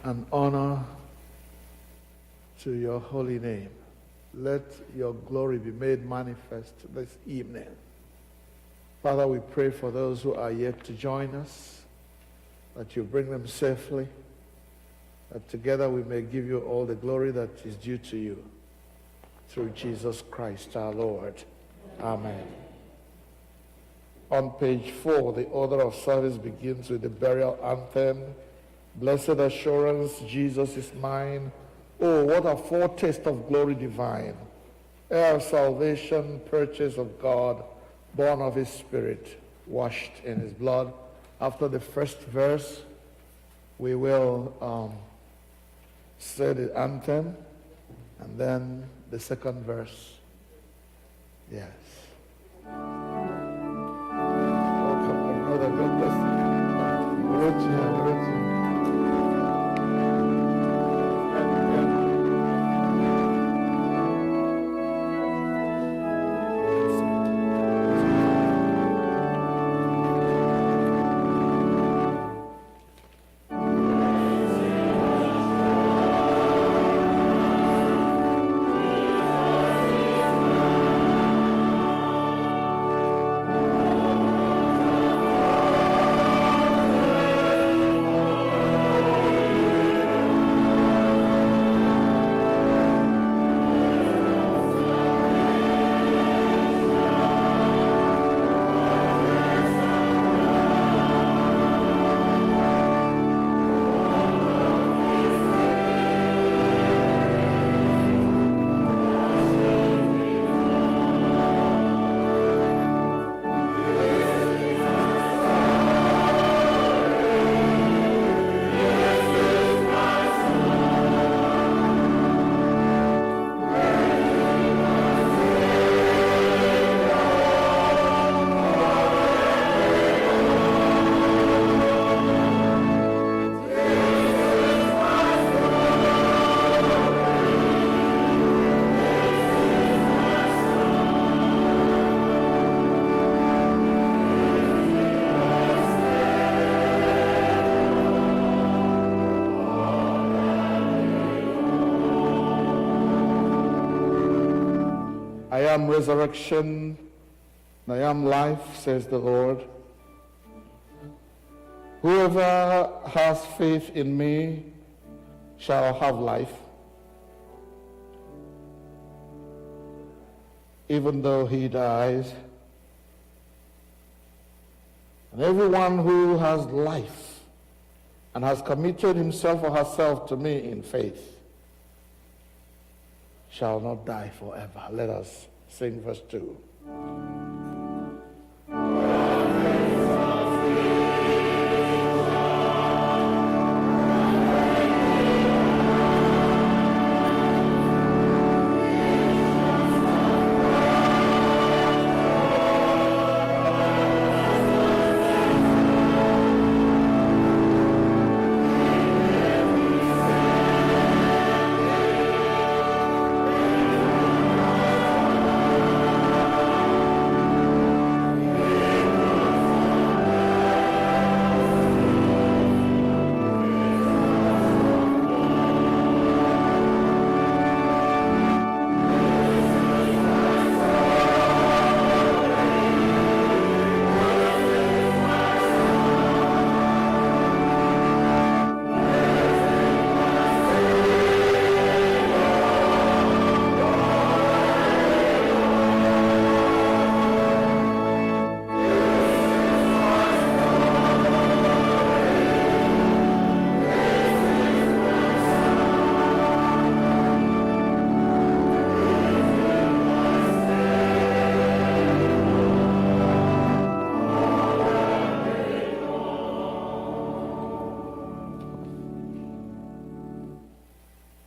and honor to your holy name. Let your glory be made manifest this evening. Father, we pray for those who are yet to join us, that you bring them safely, that together we may give you all the glory that is due to you. Through Jesus Christ our Lord. Amen. On page 4, the order of service begins with the burial anthem. Blessed assurance, Jesus is mine. Oh, what a foretaste of glory divine. Heir of salvation, purchase of God, born of his Spirit, washed in his blood. After the first verse, we will say the anthem, and then the second verse. Yes. Welcome, my brother. God bless you. We're with you. We're with you. I am resurrection, and I am life, says the Lord. Whoever has faith in me shall have life, even though he dies. And everyone who has life and has committed himself or herself to me in faith shall not die forever. Let us sing verse 2.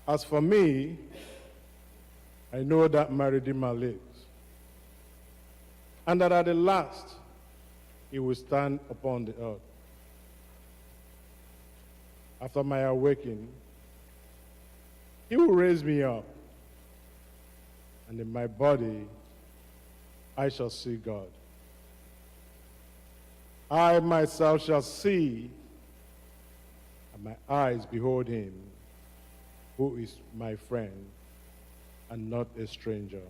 As for me, I know that my Redeemer lives, and that at the last he will stand upon the earth. After my awakening, he will raise me up, and in my body I shall see God. I myself shall see and my eyes behold him who is my friend and not a stranger.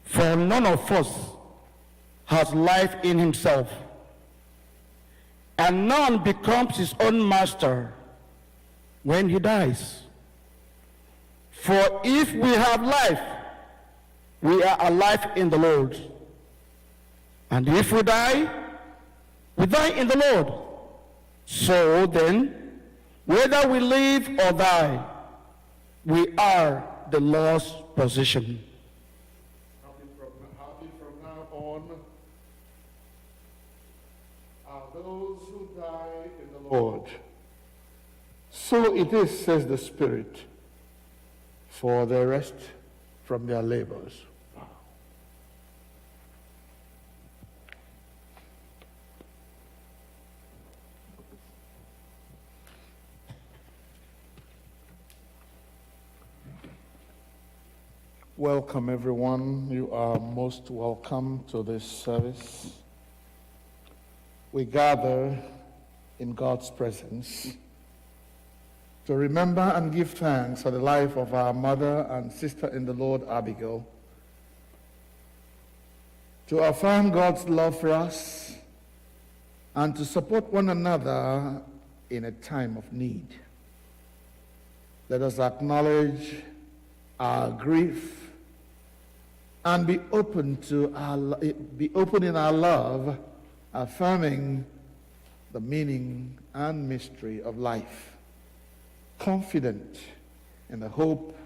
For none of us has life in himself, and none becomes his own master when he dies. For if we have life, we are alive in the Lord. And if we die in the Lord. So then, whether we live or die, we are the Lord's possession. Happy from now on are those who die in the Lord. So it is, says the Spirit, for their rest from their labors. Welcome, everyone. You are most welcome to this service. We gather in God's presence to remember and give thanks for the life of our mother and sister in the Lord, Abigail, to affirm God's love for us and to support one another in a time of need. Let us acknowledge our grief and be open in our love, affirming the meaning and mystery of life, confident in the hope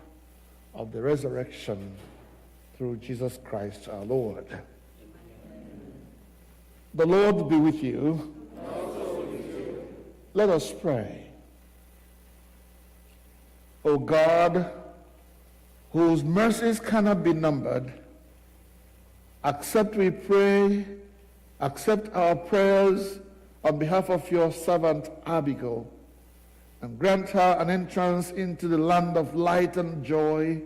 of the resurrection through Jesus Christ our Lord. Amen. The Lord be with you. Also with you. Let us pray. O God, whose mercies cannot be numbered, accept our prayers on behalf of your servant Abigail, and grant her an entrance into the land of light and joy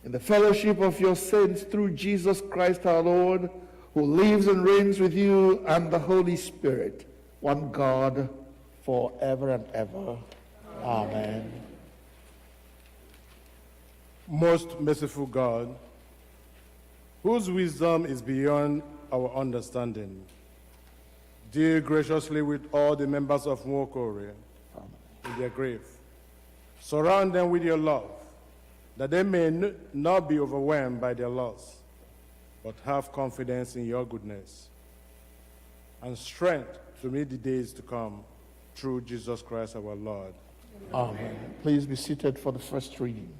in the fellowship of your saints through Jesus Christ our Lord, who lives and reigns with you and the Holy Spirit, one God, forever and ever. Amen. Most merciful God, whose wisdom is beyond our understanding, deal graciously with all the members of Nwokorie in their grief. Surround them with your love, that they may not be overwhelmed by their loss, but have confidence in your goodness and strength to meet the days to come through Jesus Christ our Lord. Amen. Please be seated for the first reading.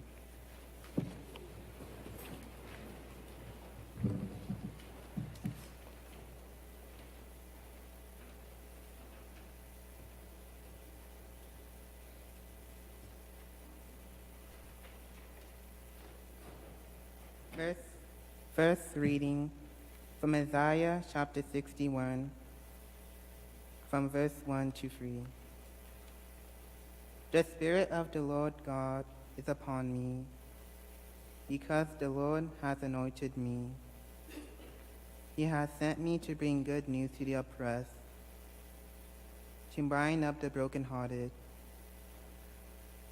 First reading from Isaiah chapter 61, from verse 1 to 3. The Spirit of the Lord God is upon me, because the Lord has anointed me He has sent me to bring good news to the oppressed, to bind up the brokenhearted,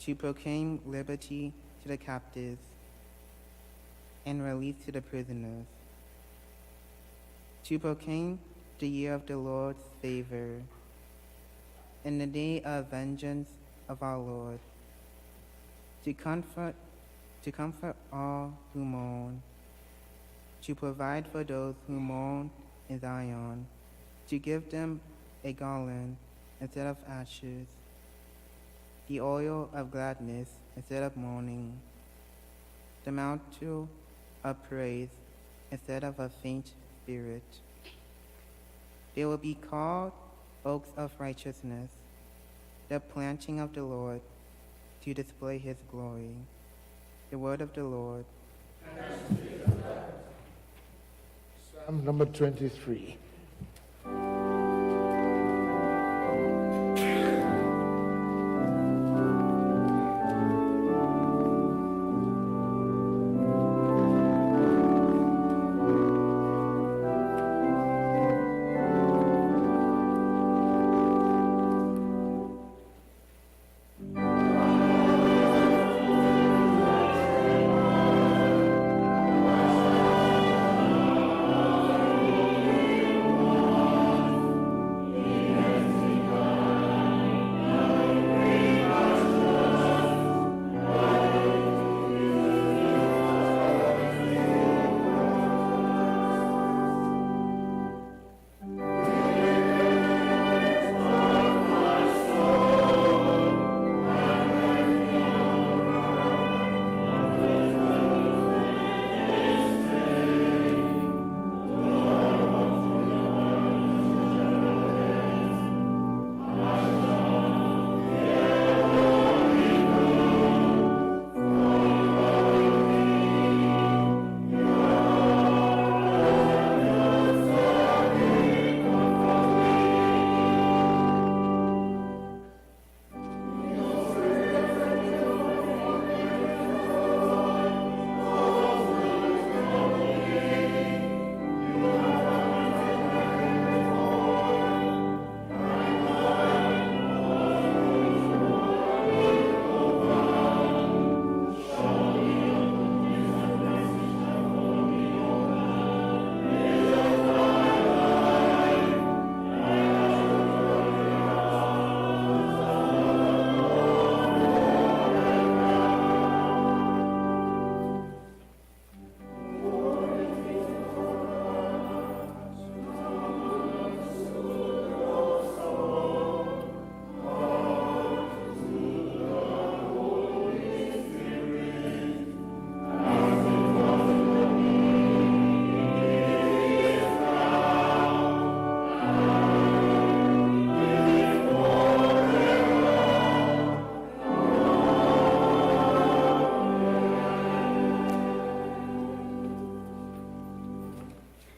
to proclaim liberty to the captives and release to the prisoners, to proclaim the year of the Lord's favor and the day of vengeance of our Lord, to comfort all who mourn, to provide for those who mourn in Zion, to give them a garland instead of ashes, the oil of gladness instead of mourning, the mantle of praise instead of a faint spirit. They will be called oaks of righteousness, the planting of the Lord, to display his glory. The word of the Lord. Psalm number 23.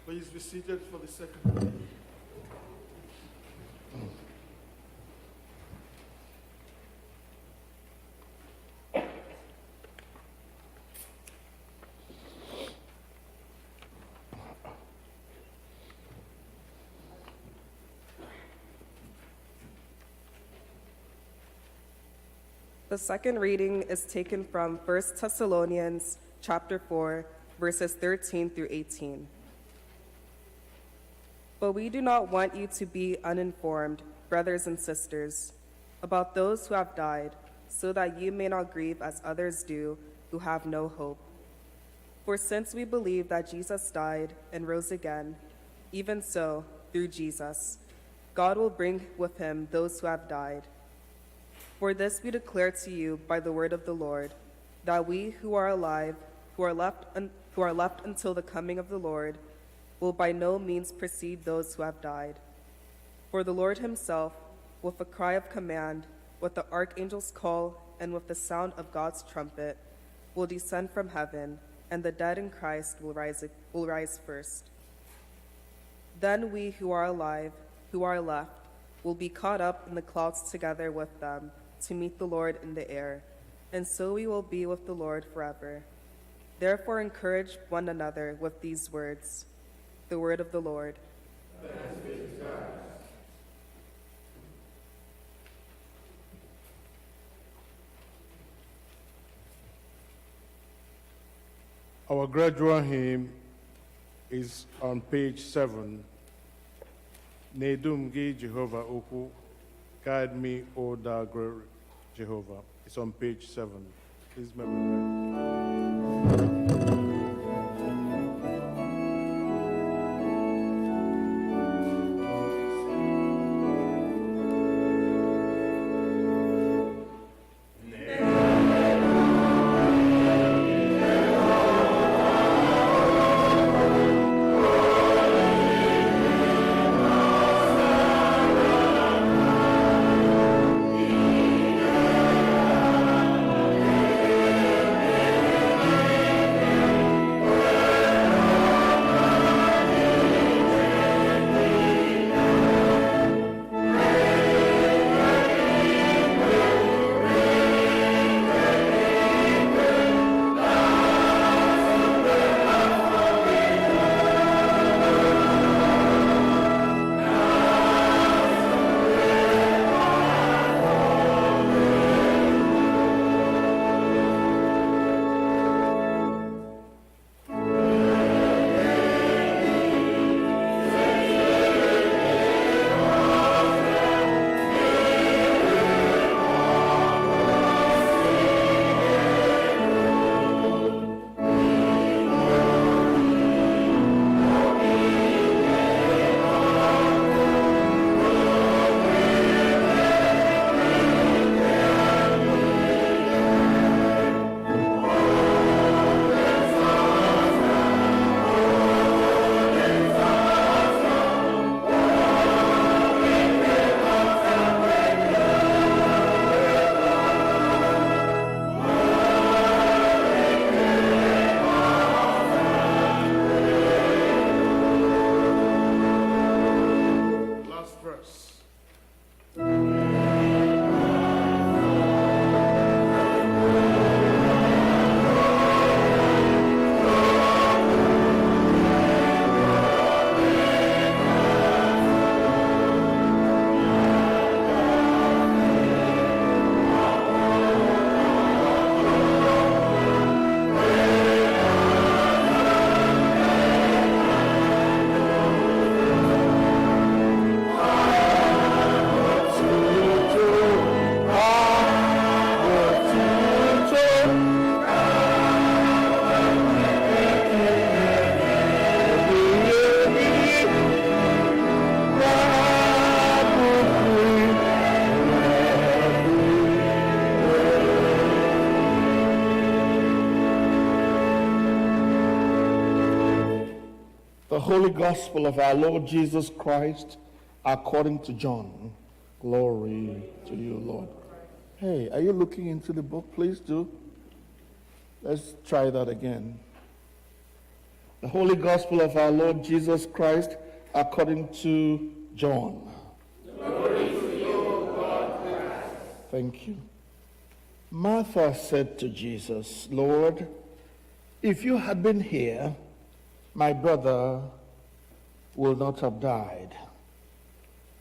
Please be seated for the second reading. The second reading is taken from 1 Thessalonians chapter 4, verses 13 through 18. But we do not want you to be uninformed, brothers and sisters, about those who have died, so that you may not grieve as others do who have no hope. For since we believe that Jesus died and rose again, even so, through Jesus, God will bring with him those who have died. For this we declare to you by the word of the Lord, that we who are alive, who are left until the coming of the Lord, will by no means precede those who have died. For the Lord himself, with a cry of command, with the archangel's call, and with the sound of God's trumpet, will descend from heaven, and the dead in Christ will rise first. Then we who are alive, who are left, will be caught up in the clouds together with them to meet the Lord in the air, and so we will be with the Lord forever. Therefore encourage one another with these words. The word of the Lord. Our gradual hymn is on page 7. Nedumgi Jehovah Oku, guide me, O thou great Jehovah. It's on page 7. Please, may we read. The Holy Gospel of our Lord Jesus Christ according to John. Glory to you, Lord. Hey, are you looking into the book? Please do. Let's try that again. The Holy Gospel of our Lord Jesus Christ according to John. Glory to you, God Christ. Thank you. Martha said to Jesus, Lord, if you had been here, my brother will not have died.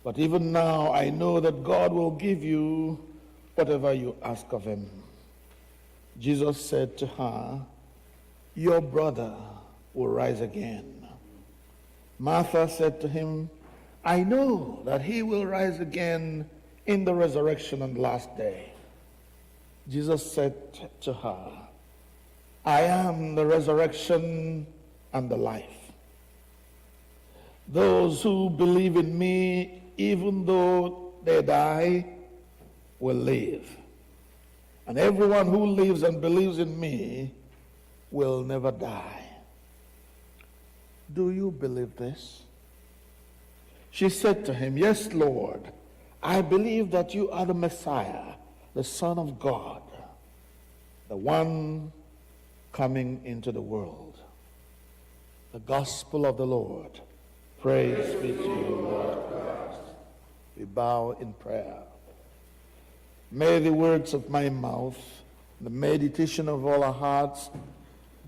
But even now I know that God will give you whatever you ask of him. Jesus said to her, your brother will rise again. Martha said to him, I know that he will rise again in the resurrection on the last day. Jesus said to her, I am the resurrection and the life. Those who believe in me, even though they die, will live. And everyone who lives and believes in me will never die. Do you believe this? She said to him, yes, Lord, I believe that you are the Messiah, the Son of God, the one coming into the world. The Gospel of the Lord. Praise be to you, Lord Christ. We bow in prayer. May the words of my mouth, the meditation of all our hearts,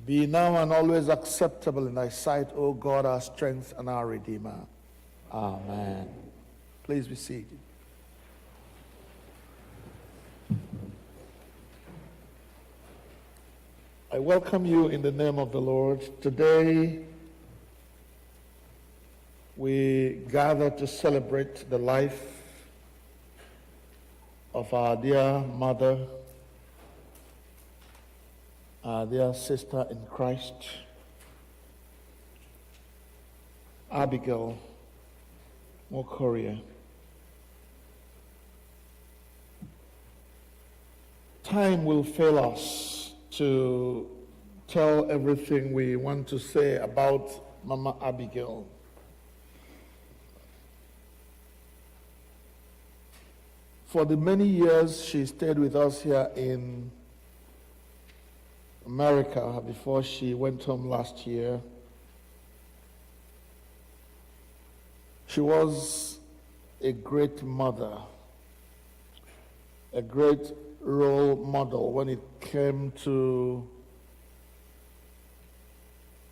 be now and always acceptable in thy sight, O God, our strength and our Redeemer. Amen. Please be seated. I welcome you in the name of the Lord. Today, we gather to celebrate the life of our dear mother, our dear sister in Christ, Abigail Nwokorie. Time will fail us to tell everything we want to say about Mama Abigail. For the many years she stayed with us here in America before she went home last year, she was a great mother, a great role model when it came to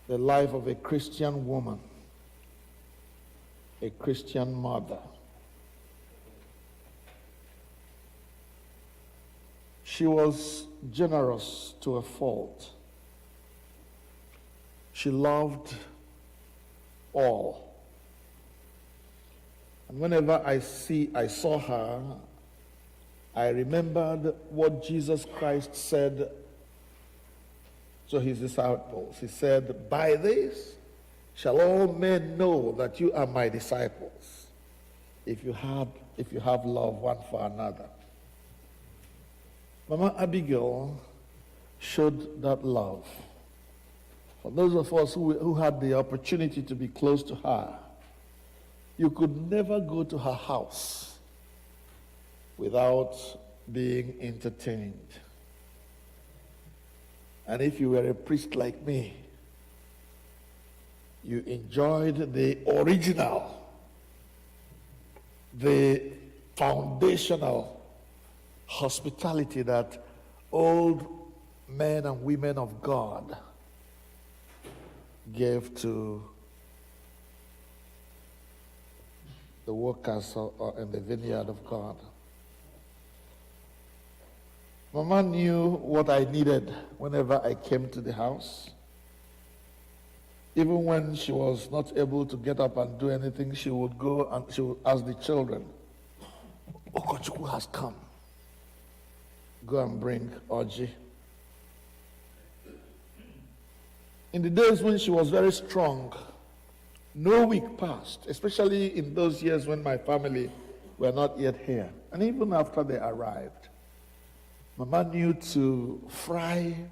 the life of a Christian woman, a Christian mother. She was generous to a fault. She loved all. And whenever I saw her, I remembered what Jesus Christ said to his disciples. He said, "By this shall all men know that you are my disciples, if you have love one for another." Mama Abigail showed that love. For those of us who had the opportunity to be close to her, you could never go to her house without being entertained. And if you were a priest like me, you enjoyed the original, the foundational hospitality that old men and women of God gave to the workers in the vineyard of God. Mama knew what I needed whenever I came to the house. Even when she was not able to get up and do anything, she would go and she would ask the children, "Okochukwu has come. Go and bring Oji." In the days when she was very strong, no week passed, especially in those years when my family were not yet here. And even after they arrived, Mama knew to fry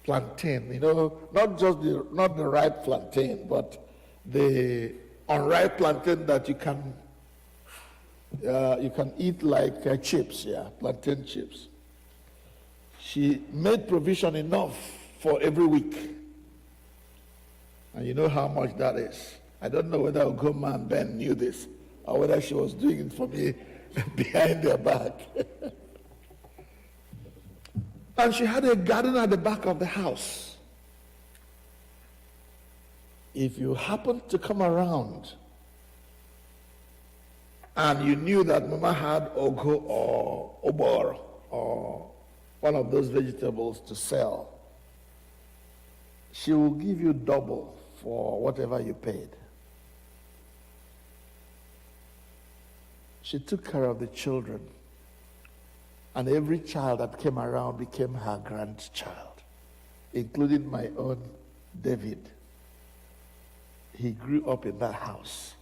plantain, not the ripe plantain, but the unripe plantain that you can eat like chips, plantain chips. She made provision enough for every week. And you know how much that is. I don't know whether Ogoma and Ben knew this, or whether she was doing it for me behind their back. And she had a garden at the back of the house. If you happened to come around and you knew that Mama had ogo or obor or one of those vegetables to sell, she will give you double for whatever you paid. She took care of the children. And every child that came around became her grandchild, including my own David. He grew up in that house.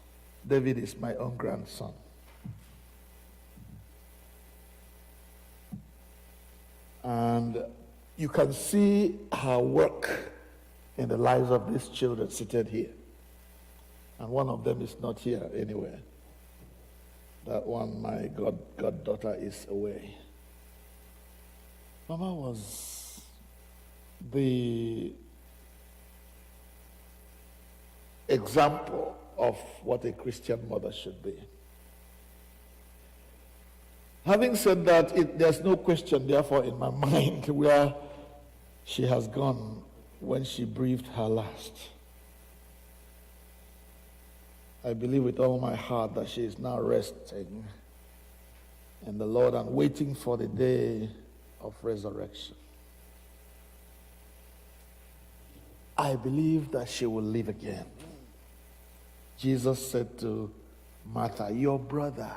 David is my own grandson. And you can see her work in the lives of these children seated here. And one of them is not here anywhere. That one, my goddaughter, is away. Mama was the example of what a Christian mother should be. Having said that, there's no question, therefore, in my mind where she has gone. when she breathed her last. I believe with all my heart that she is now resting in the Lord and waiting for the day of resurrection. I believe that she will live again. Jesus said to Martha, your brother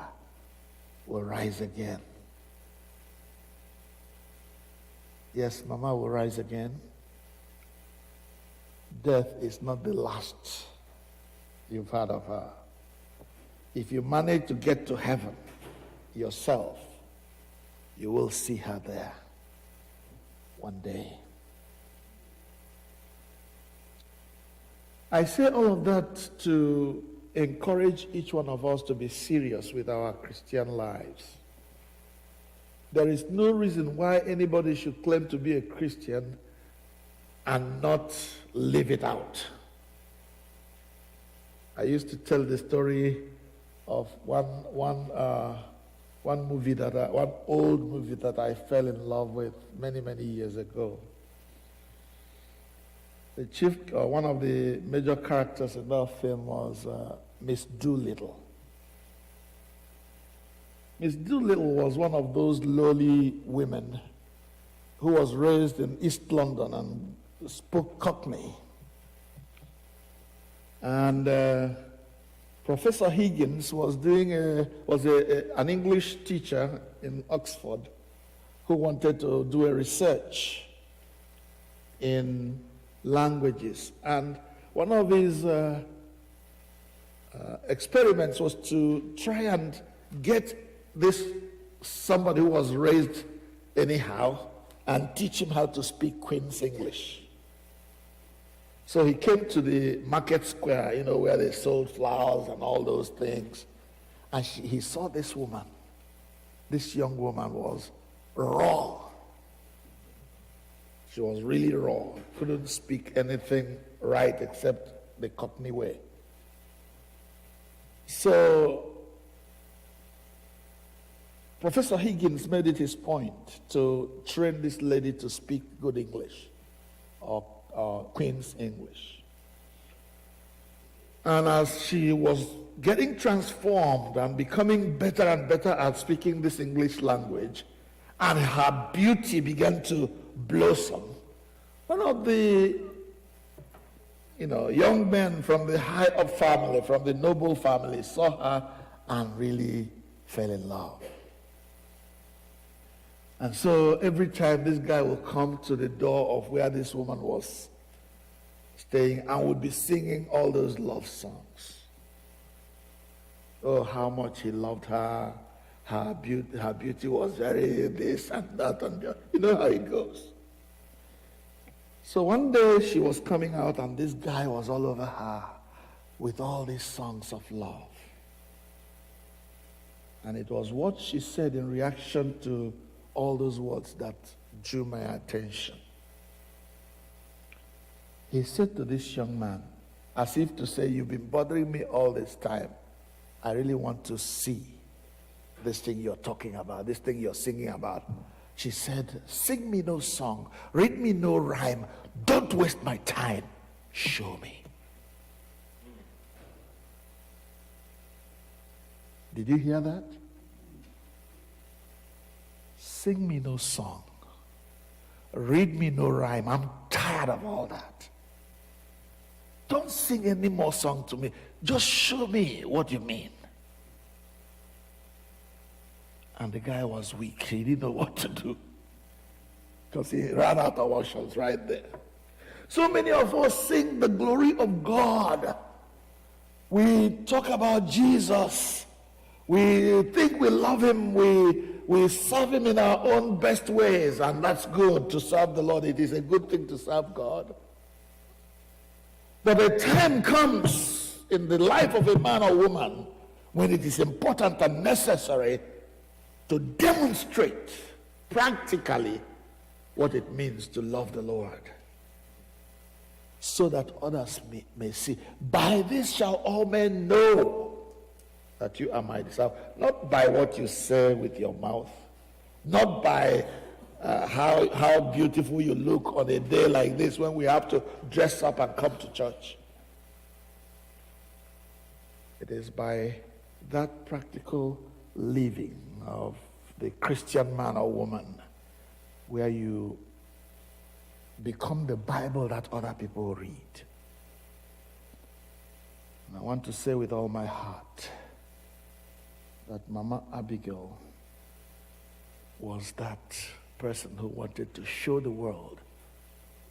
will rise again. Yes, Mama will rise again. Death is not the last you've heard of her. If you manage to get to heaven yourself, you will see her there one day. I say all of that to encourage each one of us to be serious with our Christian lives. There is no reason why anybody should claim to be a Christian and not live it out. I used to tell the story of one old movie that I fell in love with many years ago. The one of the major characters in that film was Miss Doolittle. Miss Doolittle was one of those lowly women who was raised in East London and spoke Cockney. And Professor Higgins was an English teacher in Oxford who wanted to do a research in languages. And one of his experiments was to try and get somebody who was raised anyhow and teach him how to speak Queen's English. So he came to the market square, where they sold flowers and all those things. And he saw this woman. This young woman was raw. She was really raw. Couldn't speak anything right except the Cockney way. So Professor Higgins made it his point to train this lady to speak good English, or Queen's English. And as she was getting transformed and becoming better and better at speaking this English language, and her beauty began to blossom, one of the young men from the high up family, from the noble family, saw her and really fell in love. And so every time this guy would come to the door of where this woman was staying and would be singing all those love songs. Oh, how much he loved her. Her beauty was very this and that and that. You know how it goes. So one day she was coming out and this guy was all over her with all these songs of love. And it was what she said in reaction to all those words that drew my attention. He said to this young man, as if to say, you've been bothering me all this time. I really want to see this thing you're talking about, this thing you're singing about. She said, sing me no song, read me no rhyme, don't waste my time, show me. Did you hear that? Sing me no song, read me no rhyme, I'm tired of all that. Don't sing any more song to me, just show me what you mean. And the guy was weak. He didn't know what to do because he ran out of options right there. So many of us sing the glory of God. We talk about Jesus. We think we love him. We serve him in our own best ways, and that's good to serve the Lord. It is a good thing to serve God. But a time comes in the life of a man or woman when it is important and necessary to demonstrate practically what it means to love the Lord, so that others may see. By this shall all men know that you are my disciples. Not by what you say with your mouth, not by how beautiful you look on a day like this when we have to dress up and come to church. It is by that practical living of the Christian man or woman where you become the Bible that other people read. And I want to say with all my heart that Mama Abigail was that person who wanted to show the world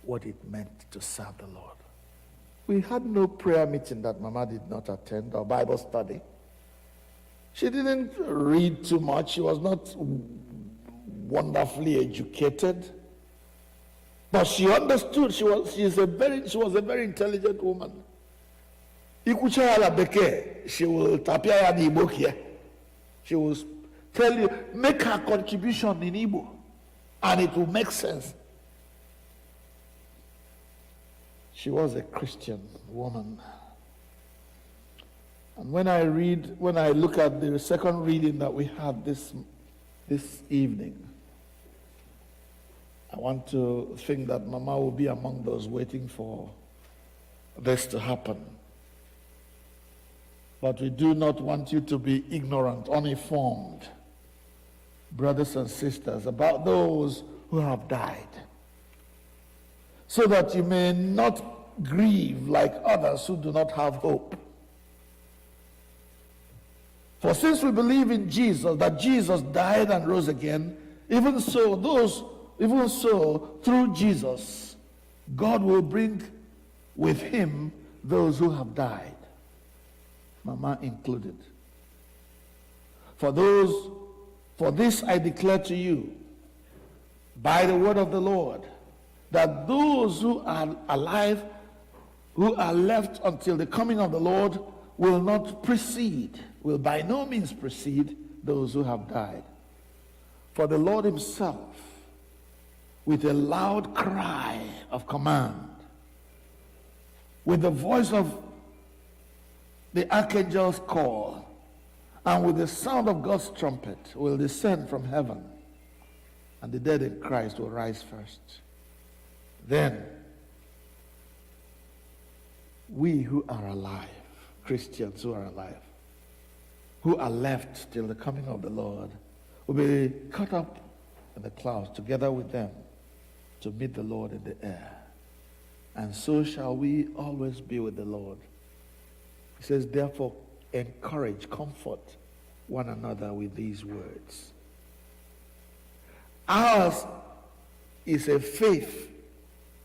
what it meant to serve the Lord. We had no prayer meeting that Mama did not attend, or Bible study. She didn't read too much. She was not wonderfully educated, but she understood. She was a very intelligent woman. She will tapia ya ni Igbo here. She will tell you, make her contribution in Igbo, and it will make sense. She was a Christian woman. And when I look at the second reading that we had this evening, I want to think that Mama will be among those waiting for this to happen. But we do not want you to be ignorant, uninformed, brothers and sisters, about those who have died, so that you may not grieve like others who do not have hope. For since we believe in Jesus, that Jesus died and rose again, even so, through Jesus, God will bring with him those who have died, Mama included. For this I declare to you, by the word of the Lord, that those who are alive, who are left until the coming of the Lord, will by no means precede those who have died. For the Lord himself, with a loud cry of command, with the voice of the archangel's call, and with the sound of God's trumpet, will descend from heaven, and the dead in Christ will rise first. Then, we who are alive, Christians who are alive, who are left till the coming of the Lord, will be caught up in the clouds together with them to meet the Lord in the air. And so shall we always be with the Lord. He says, therefore, encourage, comfort one another with these words. Ours is a faith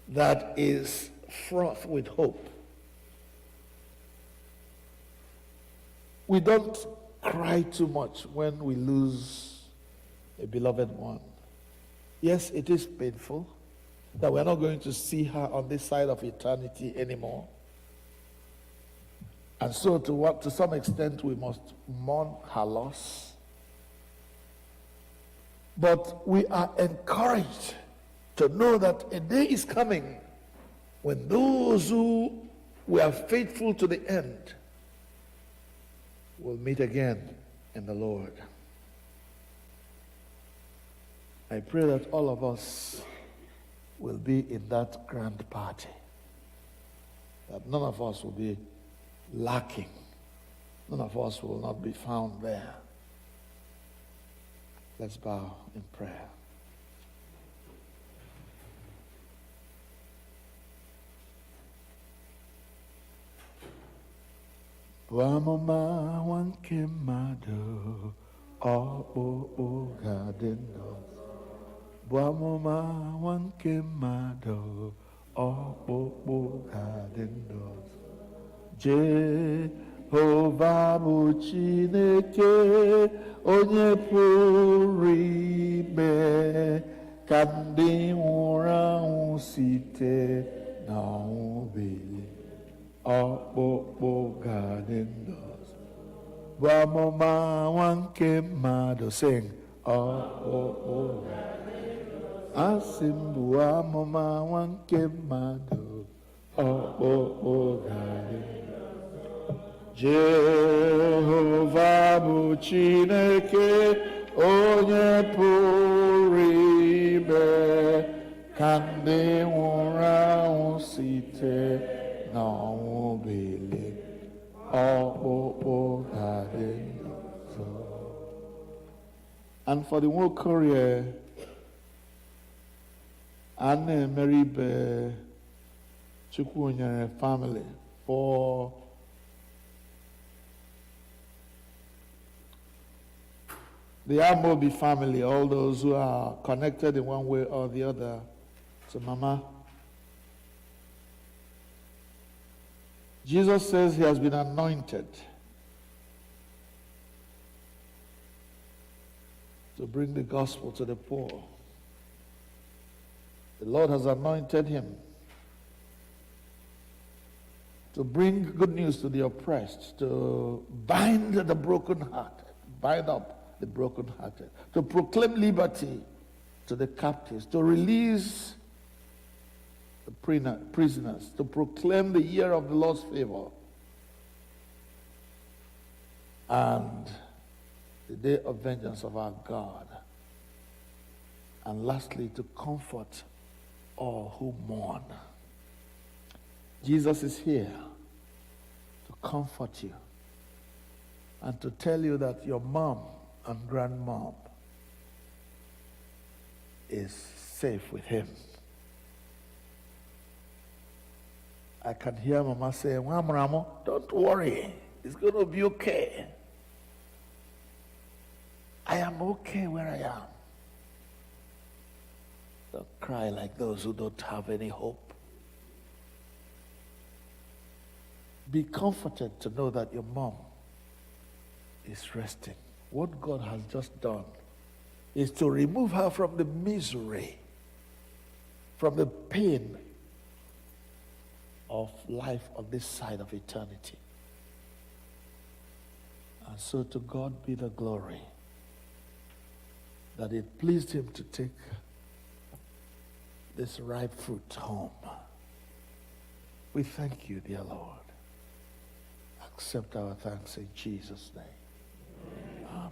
that is fraught with hope. We don't cry too much when we lose a beloved one. Yes, it is painful that we're not going to see her on this side of eternity anymore. And so to some extent we must mourn her loss. But we are encouraged to know that a day is coming when those who were faithful to the end will meet again in the Lord. I pray that all of us will be in that grand party, that none of us will be lacking, none of us will not be found there. Let's bow in prayer. Wamama wanke mado opo gadendo. Wamama wanke mado opo gadendo. Jehovah bụ Chineke onye pụrụ ime ka ndị nwụrụ anwụ site n'ọnwụ bilie. Ọkpụkpụ ga-adị ndụ bụ amụma nwa nke mmadụ. Sing. Ọkpụkpụ asị m bụ amụma nwa nke mmadụ. Ọkpụkpụ ga-adị ndụ. Jehova bụ Chineke onye pụrụ ime And for the Nwokorie, Anne Mary Chukwunyere family, for the Amobi family, all those who are connected in one way or the other. So, Mama, Jesus says he has been anointed to bring the gospel to the poor. The Lord has anointed him to bring good news to the oppressed, to bind the brokenhearted, bind up the brokenhearted, to proclaim liberty to the captives, to release the prisoners, to proclaim the year of the Lord's favor, and the day of vengeance of our God. And lastly, to comfort all who mourn. Jesus is here to comfort you and to tell you that your mom and grandmom is safe with him. I can hear Mama saying, "Ramo, don't worry, it's going to be okay. I am okay where I am." Don't cry like those who don't have any hope. Be comforted to know that your mom is resting. What God has just done is to remove her from the misery, from the pain of life on this side of eternity. And so to God be the glory that it pleased him to take this ripe fruit home. We thank you, dear Lord. Accept our thanks in Jesus' name. Amen.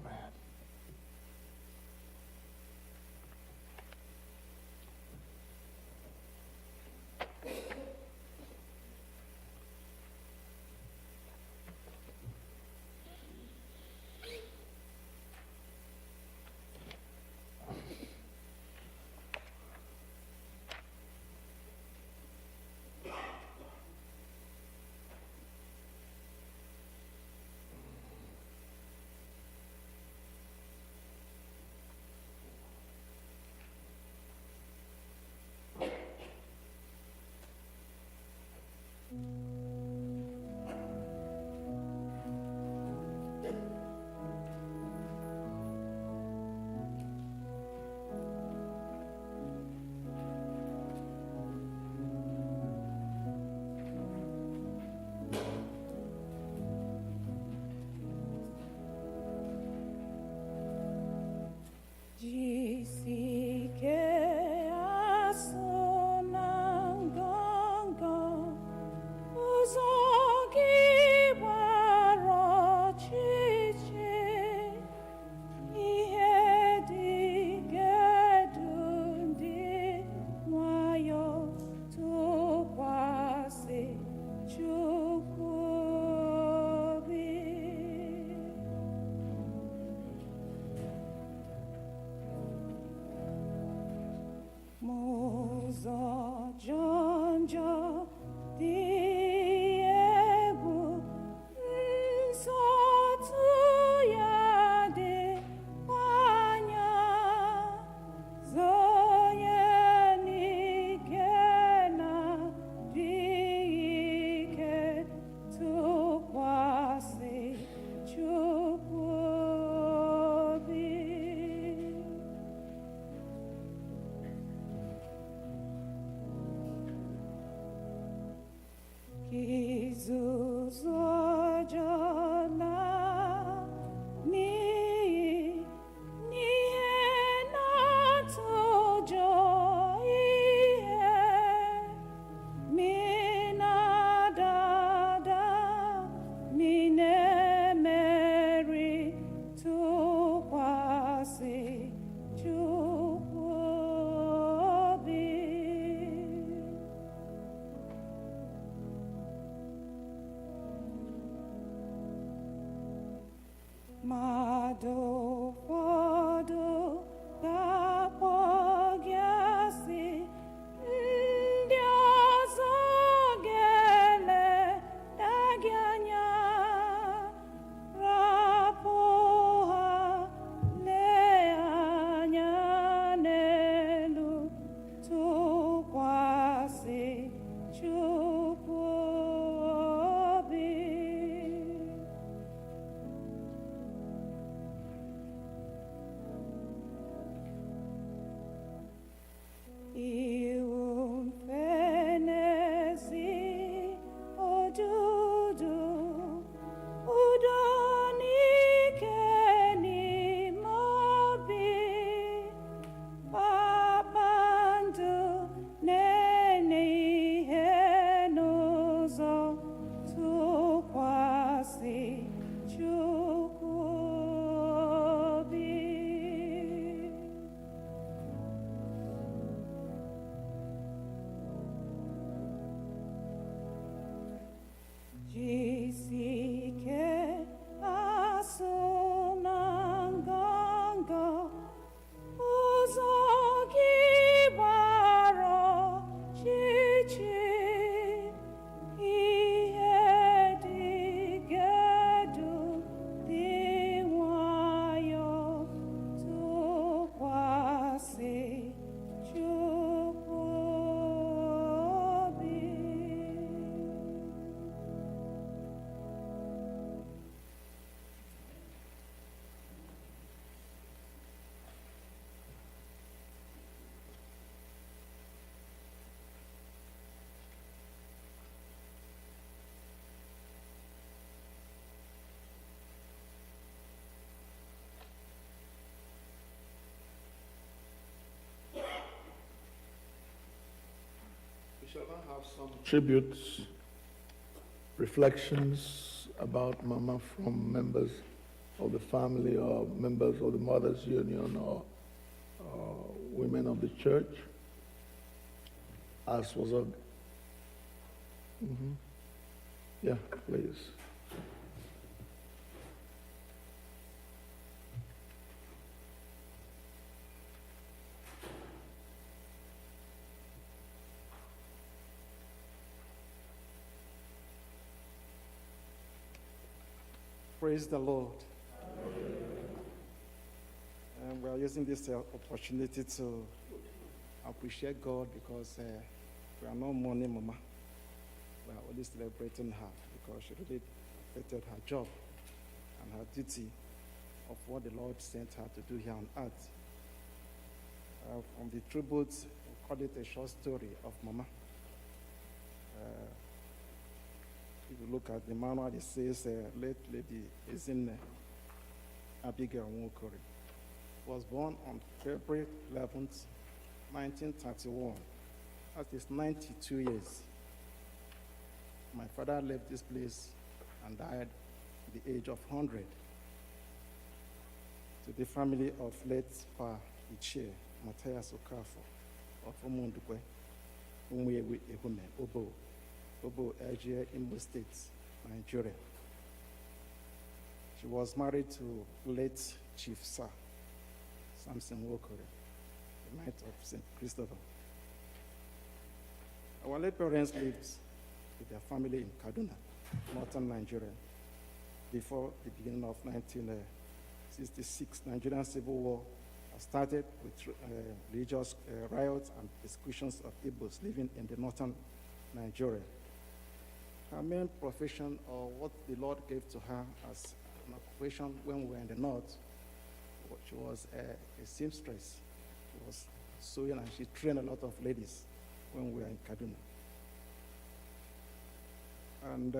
have some tributes, reflections about Mama from members of the family or members of the Mothers Union or women of the church. As was a... Yeah, please. Praise the Lord. And we are using this opportunity to appreciate God because we are not mourning Mama. We are only celebrating her because she really completed her job and her duty of what the Lord sent her to do here on earth. From the tributes, we call it a short story of Mama. If you look at the manual, it says late Lady Ezinne, Abigail Nwokorie, was born on February 11th, 1931. That is 92 years. My father left this place and died at the age of 100. To the family of late Pa Ichie, Matthias Okafo, of Omundukwe, Umwewe Ehume, Obo, Ejie, Imo State, Nigeria. She was married to late Chief Sir Samson Nwokorie, the Knight of St. Christopher. Our late parents lived with their family in Kaduna, northern Nigeria, before the beginning of 1966. Nigerian Civil War started with religious riots and persecutions of Igbos living in the northern Nigeria. Her main profession, or what the Lord gave to her as an occupation when we were in the north, she was a seamstress. She was sewing and she trained a lot of ladies when we were in Kaduna. And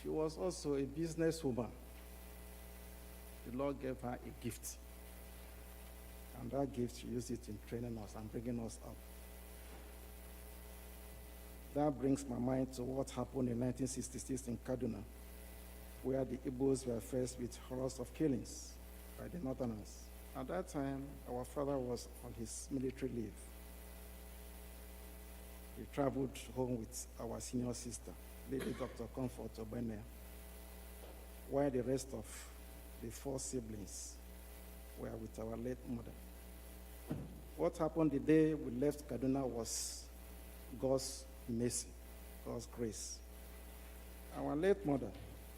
she was also a businesswoman. The Lord gave her a gift. And that gift, she used it in training us and bringing us up. That brings my mind to what happened in 1966 in Kaduna, where the Igbos were faced with horrors of killings by the Northerners. At that time, our father was on his military leave. He traveled home with our senior sister, Lady Dr. Comfort Obene, while the rest of the 4 siblings were with our late mother. What happened the day we left Kaduna was God's mercy, God's grace. Our late mother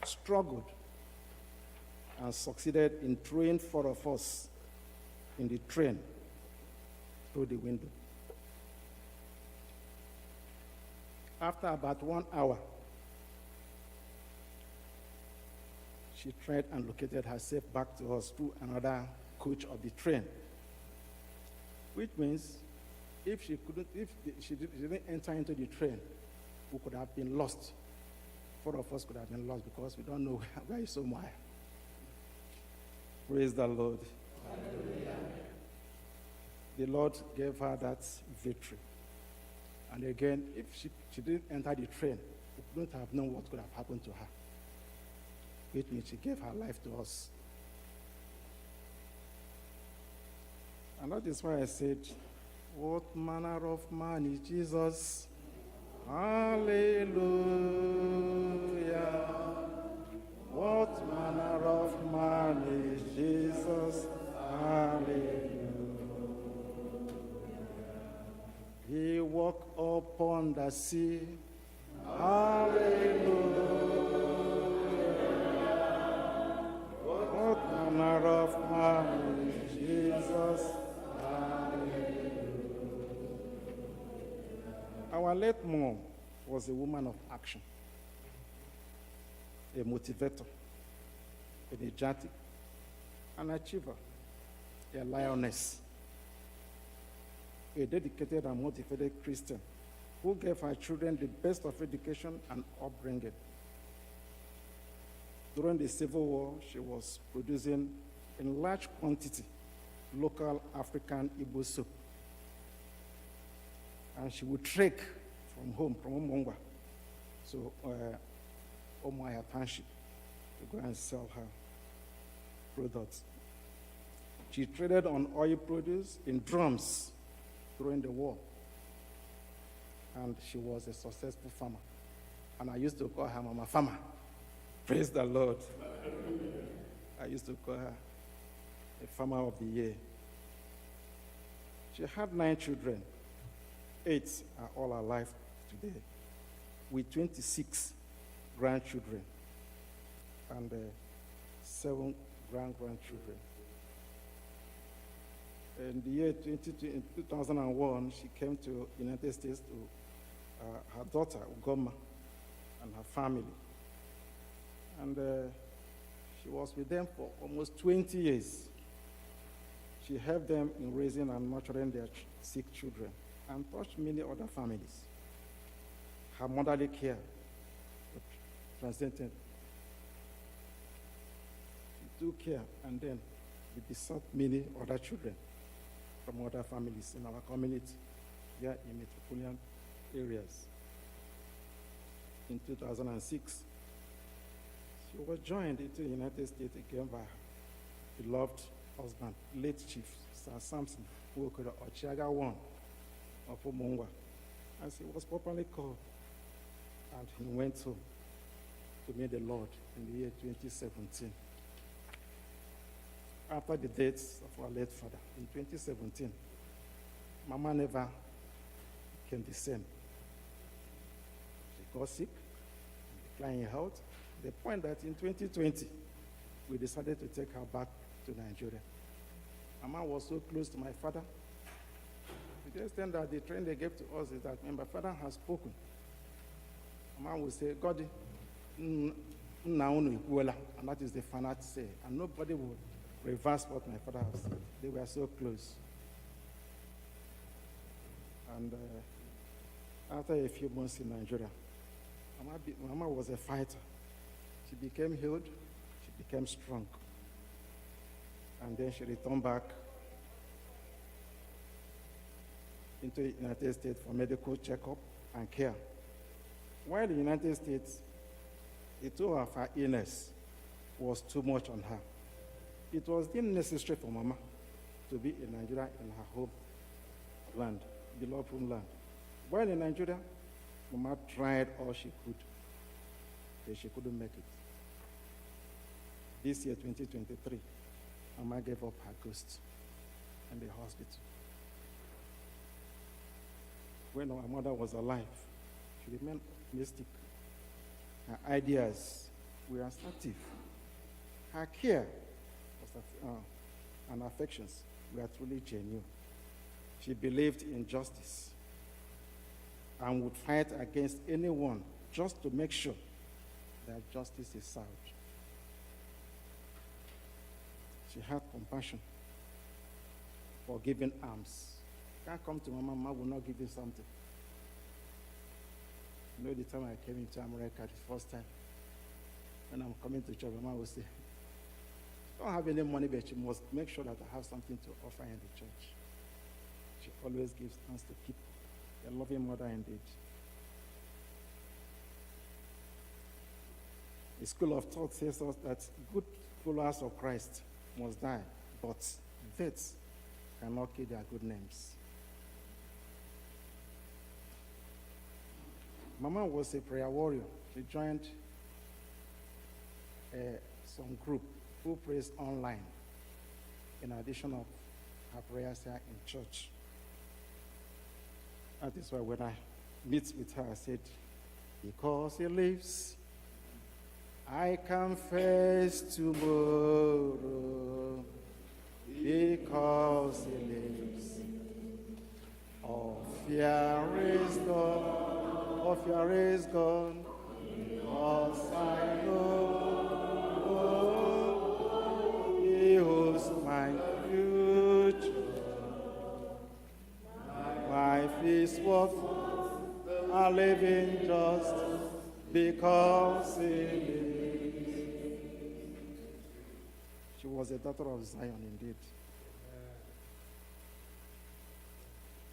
struggled and succeeded in throwing 4 of us in the train through the window. After about 1 hour, she tried and located herself back to us through another coach of the train, which means if she didn't enter into the train, we could have been lost. 4 of us could have been lost because we don't know where is Somaya. Praise the Lord. Hallelujah. The Lord gave her that victory. And again, if she didn't enter the train, we couldn't have known what could have happened to her. Which means she gave her life to us. And that is why I said, what manner of man is Jesus? Hallelujah. What manner of man is Jesus? Hallelujah. He walked upon the sea. Hallelujah. What manner of man is Jesus? Our late mom was a woman of action, a motivator, energetic, an achiever, a lioness, a dedicated and motivated Christian who gave her children the best of education and upbringing. During the Civil War, she was producing in large quantity local African Igbo soup. and she would trek from home, from Umongwa, to Omoaya Township to go and sell her products. She traded on oil produce in drums during the war, and she was a successful farmer. And I used to call her Mama Farmer. Praise the Lord. I used to call her a Farmer of the Year. She had 9 children. 8 are all alive today, with 26 grandchildren and 7 grandchildren. In the year 2001, she came to the United States to her daughter, Ugoma, and her family. And she was with them for almost 20 years. She helped them in raising and nurturing their sick children and touched many other families. Her motherly care transcended. She took care and then we besought many other children from other families in our community here in metropolitan areas. In 2006, she was joined into the United States again by her beloved husband, late Chief Sir Samson Nwokorie Ochiaga I of Umongwa, as he was properly called, and he went home to meet the Lord in the year 2017. After the death of our late father in 2017, Mama never became the same. She got sick, declining health, to the point that in 2020, we decided to take her back to Nigeria. Mama was so close to my father, to the extent that the training they gave to us is that when my father has spoken, Mama would say, God, and that is the final say, and nobody would reverse what my father has said. They were so close. And after a few months in Nigeria, Mama was a fighter. She became healed, she became strong. And then she returned back into the United States for medical checkup and care. While in the United States, the toll of her illness was too much on her. It was unnecessary for Mama to be in Nigeria in her home land, beloved homeland. While in Nigeria, Mama tried all she could, but she couldn't make it. This year, 2023, Mama gave up her ghost in the hospital. When our mother was alive, she remained optimistic. Her ideas were assertive. Her care and affections were truly genuine. She believed in justice and would fight against anyone just to make sure that justice is served. She had compassion for giving alms. Can't come to Mama, Mama will not give you something. You know, the time I came into America the first time, when I'm coming to church, Mama will say, I don't have any money, but you must make sure that I have something to offer in the church. She always gives thanks to keep a loving mother indeed. The school of thought says us that good followers of Christ must die, but death cannot kill their good names. Mama was a prayer warrior. She joined some group who prays online in addition of her prayers here in church. That is why when I meet with her, I said, because he lives, I can face tomorrow. Because he lives, all fear is gone, all fear is gone, because I know he holds my future. Life is worth a living just because he lives. She was a daughter of Zion indeed.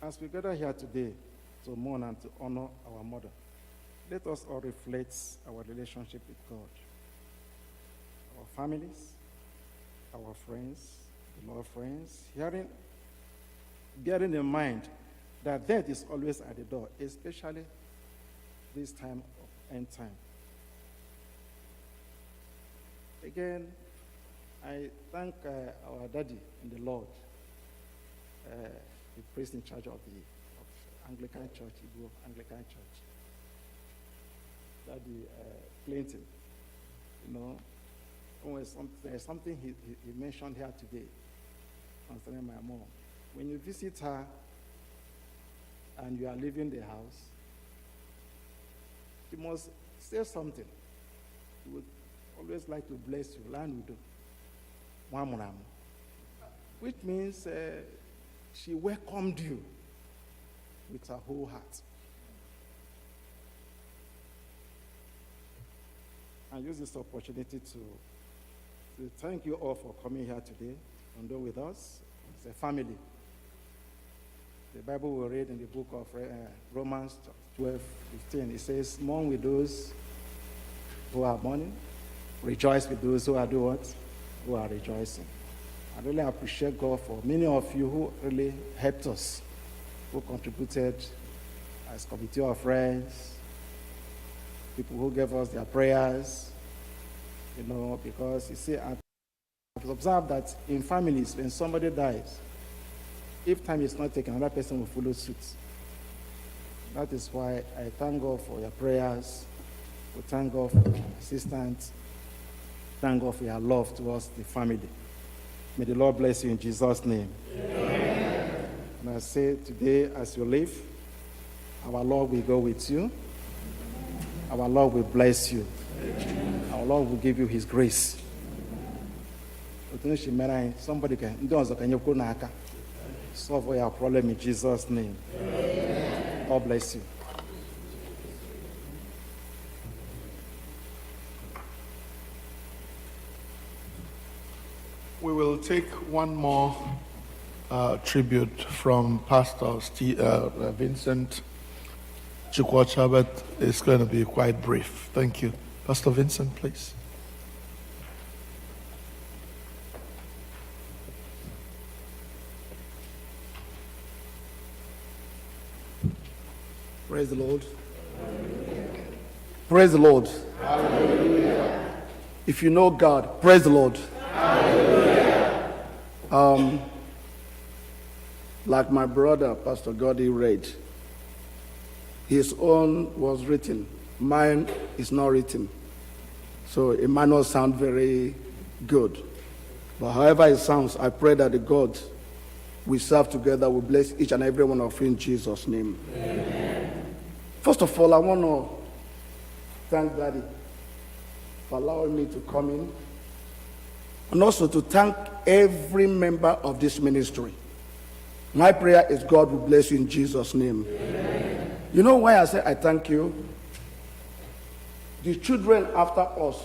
As we gather here today to mourn and to honor our mother. Let us all reflect our relationship with God, our families, our friends, beloved friends, bearing in mind that death is always at the door, especially this time of end time. Again, I thank our daddy in the Lord, the priest in charge of Anglican Church, Igbo Anglican Church, Daddy Clinton. You know, there's something he mentioned here today concerning my mom. When you visit her and you are leaving the house, you must say something. He would always like to bless you, land with you, which means she welcomed you with her whole heart. I use this opportunity to thank you all for coming here today and being with us as a family. The Bible we read in the book of Romans 12:15. It says, mourn with those who are mourning, rejoice with those who are doing what? Who are rejoicing. I really appreciate God for many of you who really helped us, who contributed as committee of friends, people who gave us their prayers, because you see, I've observed that in families, when somebody dies, if time is not taken, another person will follow suit. That is why I thank God for your prayers, we thank God for your assistance, thank God for your love towards the family. May the Lord bless you in Jesus' name. Amen. And I say today, as you leave, our Lord will go with you. Our Lord will bless you. Amen. Our Lord will give you his grace. Somebody can solve your problem in Jesus' name. Amen. God bless you. We will take one more tribute from Pastor Vincent Chukwacha, but it's going to be quite brief. Thank you. Pastor Vincent, please. Praise the Lord. Praise the Lord. Hallelujah. If you know God, praise the Lord. Hallelujah. Like my brother, Pastor Gordy, read, his own was written, mine is not written. So it might not sound very good. But however it sounds, I pray that the God we serve together will bless each and every one of you in Jesus' name. Amen. First of all, I want to thank Daddy for allowing me to come in, and also to thank every member of this ministry. My prayer is God will bless you in Jesus' name. Amen. You know why I say I thank you? The children after us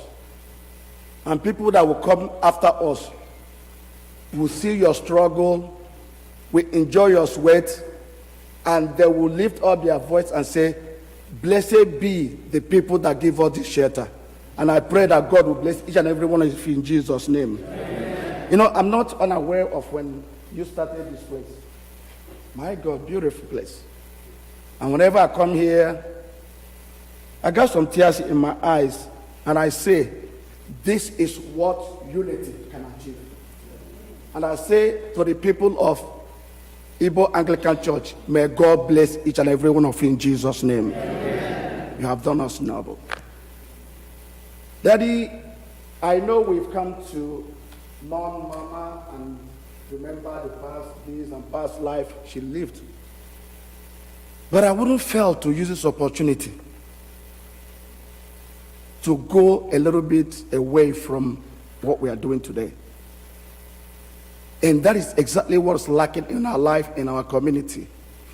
and people that will come after us will see your struggle, will enjoy your sweat, and they will lift up their voice and say, blessed be the people that give us this shelter. And I pray that God will bless each and every one of you in Jesus' name. Amen. You know, I'm not unaware of when you started this place. My God, beautiful place. And whenever I come here, I got some tears in my eyes, and I say, this is what unity can achieve. And I say to the people of Igbo Anglican Church, may God bless each and every one of you in Jesus' name. Amen. You have done us noble. Daddy, I know we've come to mourn Mama and remember the past days and past life she lived. But I wouldn't fail to use this opportunity to go a little bit away from what we are doing today. And that is exactly what's lacking in our life, in our community.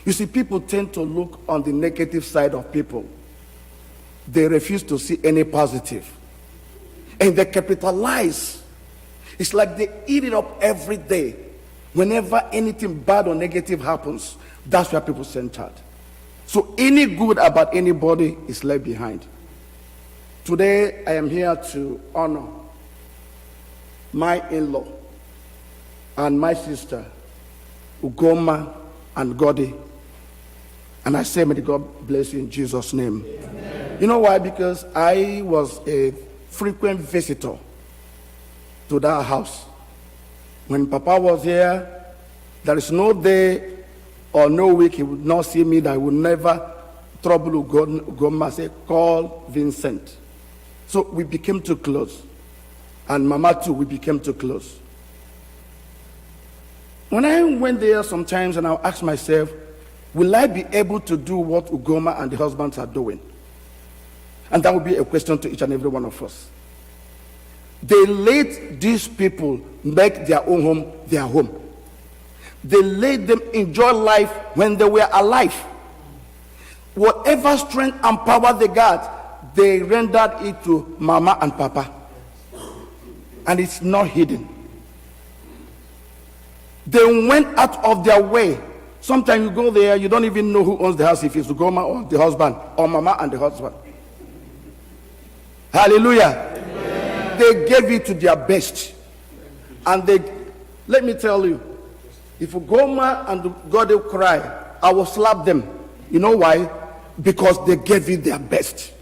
You see, people tend to look on the negative side of people. They refuse to see any positive. And they capitalize. It's like they eat it up every day. Whenever anything bad or negative happens, that's where people centered. So any good about anybody is left behind. Today, I am here to honor my in-law and my sister, Ugoma and Godi. And I say, may God bless you in Jesus' name. Amen. You know why? Because I was a frequent visitor to that house. When Papa was here, there is no day or no week he would not see me that I would never trouble Ugoma, say, call Vincent. So we became too close. And Mama too, we became too close. When I went there sometimes and I asked myself, will I be able to do what Ugoma and the husbands are doing? And that would be a question to each and every one of us. They let these people make their own home their home. They let them enjoy life when they were alive. Whatever strength and power they got, they rendered it to Mama and Papa. And it's not hidden. They went out of their way. Sometimes you go there, you don't even know who owns the house, if it's Ugoma or the husband, or Mama and the husband. Hallelujah. Amen. They gave it to their best. And let me tell you, if Ugoma and God will cry, I will slap them. You know why? Because they gave it their best.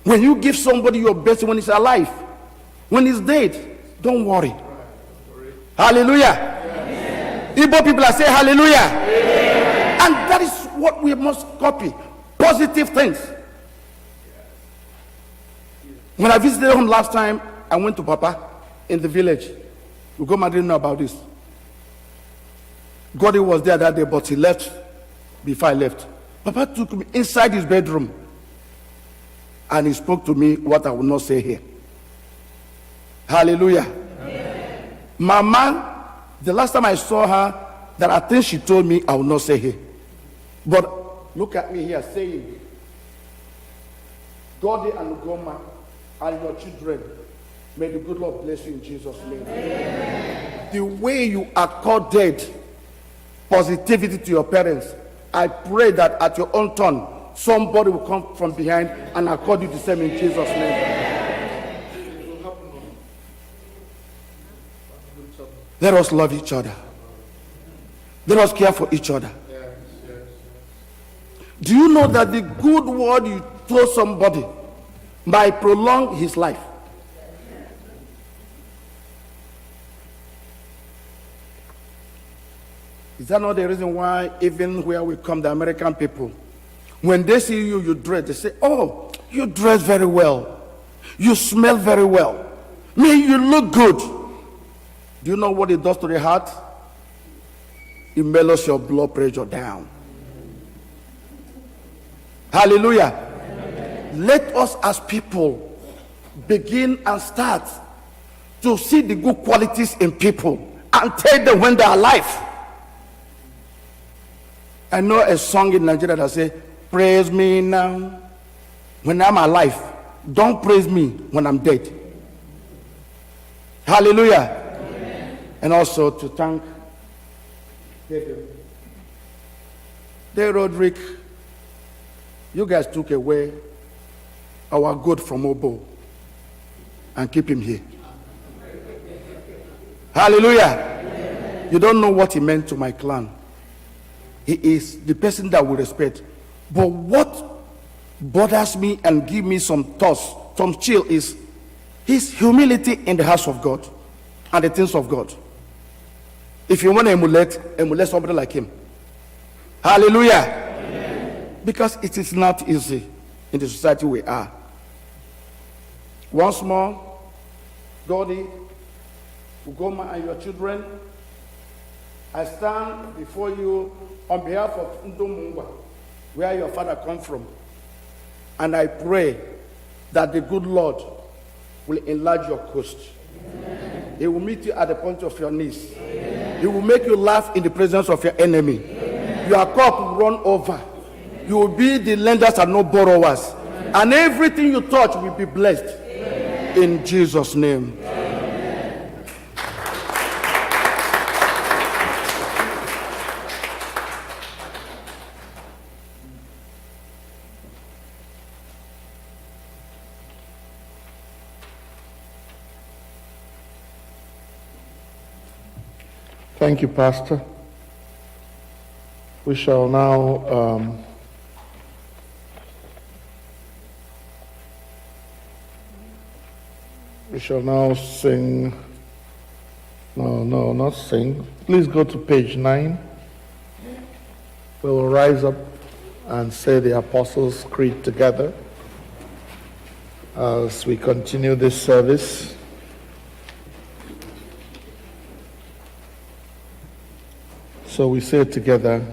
When you give somebody your best when he's alive, when he's dead, don't worry. Hallelujah. Igbo people are saying hallelujah. Amen. And that is what we must copy. Positive things. When I visited home last time, I went to Papa in the village. Ugoma didn't know about this. God was there that day, but he left before I left. Papa took me inside his bedroom and he spoke to me what I will not say here. Hallelujah. Amen. Mama, the last time I saw her, there are things she told me I will not say here. But look at me here saying, God and Ugoma and your children, may the good Lord bless you in Jesus' name. Amen. The way you accorded positivity to your parents, I pray that at your own turn, somebody will come from behind and accord you the same in Jesus' name. Let us love each other. Let us care for each other. Do you know that the good word you told somebody might prolong his life? Is that not the reason why even where we come, the American people, when they see you, you dress, they say, oh, you dress very well. You smell very well. Me, you look good. Do you know what it does to the heart? It mellows your blood pressure down. Hallelujah. Amen. Let us as people begin and start to see the good qualities in people and tell them when they are alive. I know a song in Nigeria that says, praise me now when I'm alive. Don't praise me when I'm dead. Hallelujah. Amen. And also to thank Roderick. You guys took away our goat from Obo and keep him here. Hallelujah. Amen. You don't know what he meant to my clan. He is the person that we respect. But what bothers me and give me some thoughts, some chill, is his humility in the house of God and the things of God. If you want to emulate somebody like him. Hallelujah. Amen. Because it is not easy in the society we are. Once more, Godi, Ugoma, and your children, I stand before you on behalf of Ndomungwa, where your father comes from. And I pray that the good Lord will enlarge your coast. Amen. He will meet you at the point of your knees. Amen. He will make you laugh in the presence of your enemy. Amen. Your cup will run over. Amen. You will be the lenders and no borrowers. Amen. And everything you touch will be blessed. Amen. In Jesus' name. Amen. Thank you, Pastor. We shall now sing. No, not sing. Please go to page 9. We will rise up and say the Apostles' Creed together as we continue this service. So we say together,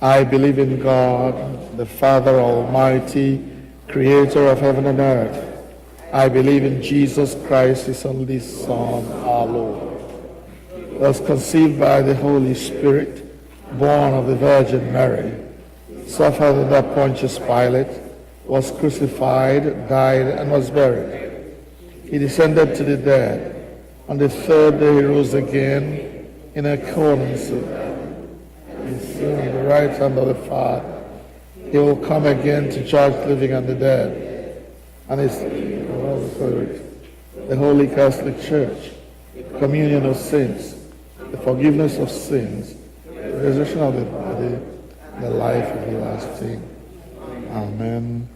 I believe in God, the Father Almighty, creator of heaven and earth. I believe in Jesus Christ, his only Son, our Lord. Was conceived by the Holy Spirit, born of the Virgin Mary, suffered under Pontius Pilate, was crucified, died, and was buried. He descended to the dead. On the third day he rose again in accordance with his son at the right hand of the Father. He will come again to judge the living and the dead. And his the Holy Catholic Church, communion of saints, the forgiveness of sins, the resurrection of the body, the life everlasting. Amen.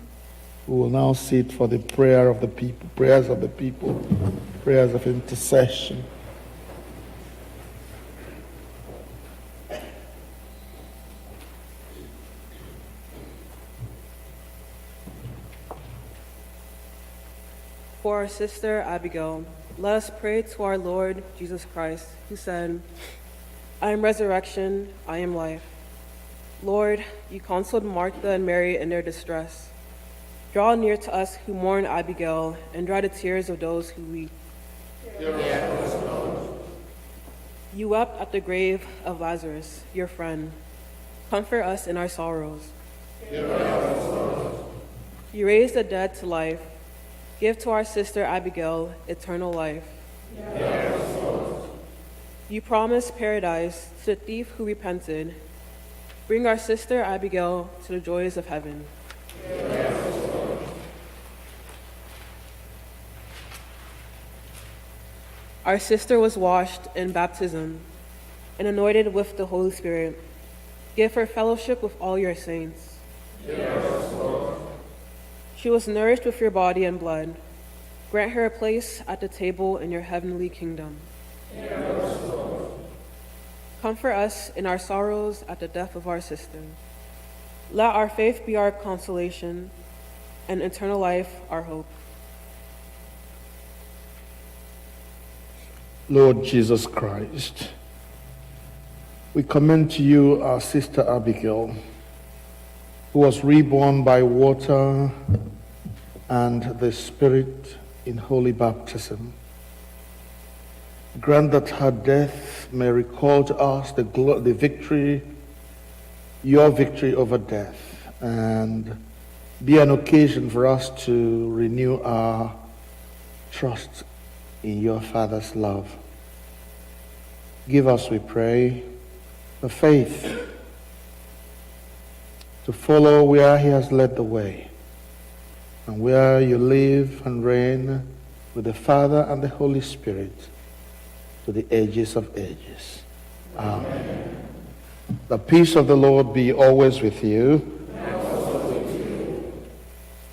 We will now sit for the prayer of the people, prayers of the people, prayers of intercession. For our sister Abigail, let us pray to our Lord Jesus Christ, who said, I am resurrection, I am life. Lord, you consoled Martha and Mary in their distress. Draw near to us who mourn Abigail, and dry the tears of those who weep. You wept at the grave of Lazarus, your friend. Comfort us in our sorrows. You raised the dead to life. Give to our sister Abigail eternal life. You promised paradise to the thief who repented. Bring our sister Abigail to the joys of heaven. Our sister was washed in baptism and anointed with the Holy Spirit. Give her fellowship with all your saints. She was nourished with your body and blood. Grant her a place at the table in your heavenly kingdom. Comfort us in our sorrows at the death of our sister. Let our faith be our consolation, and eternal life our hope. Lord Jesus Christ, we commend to you our sister Abigail, who was reborn by water and the Spirit in holy baptism. Grant that her death may recall to us the victory, your victory over death, and be an occasion for us to renew our trust in your Father's love. Give us, we pray, the faith to follow where he has led the way, and where you live and reign with the Father and the Holy Spirit to the ages of ages. Amen. The peace of the Lord be always with you.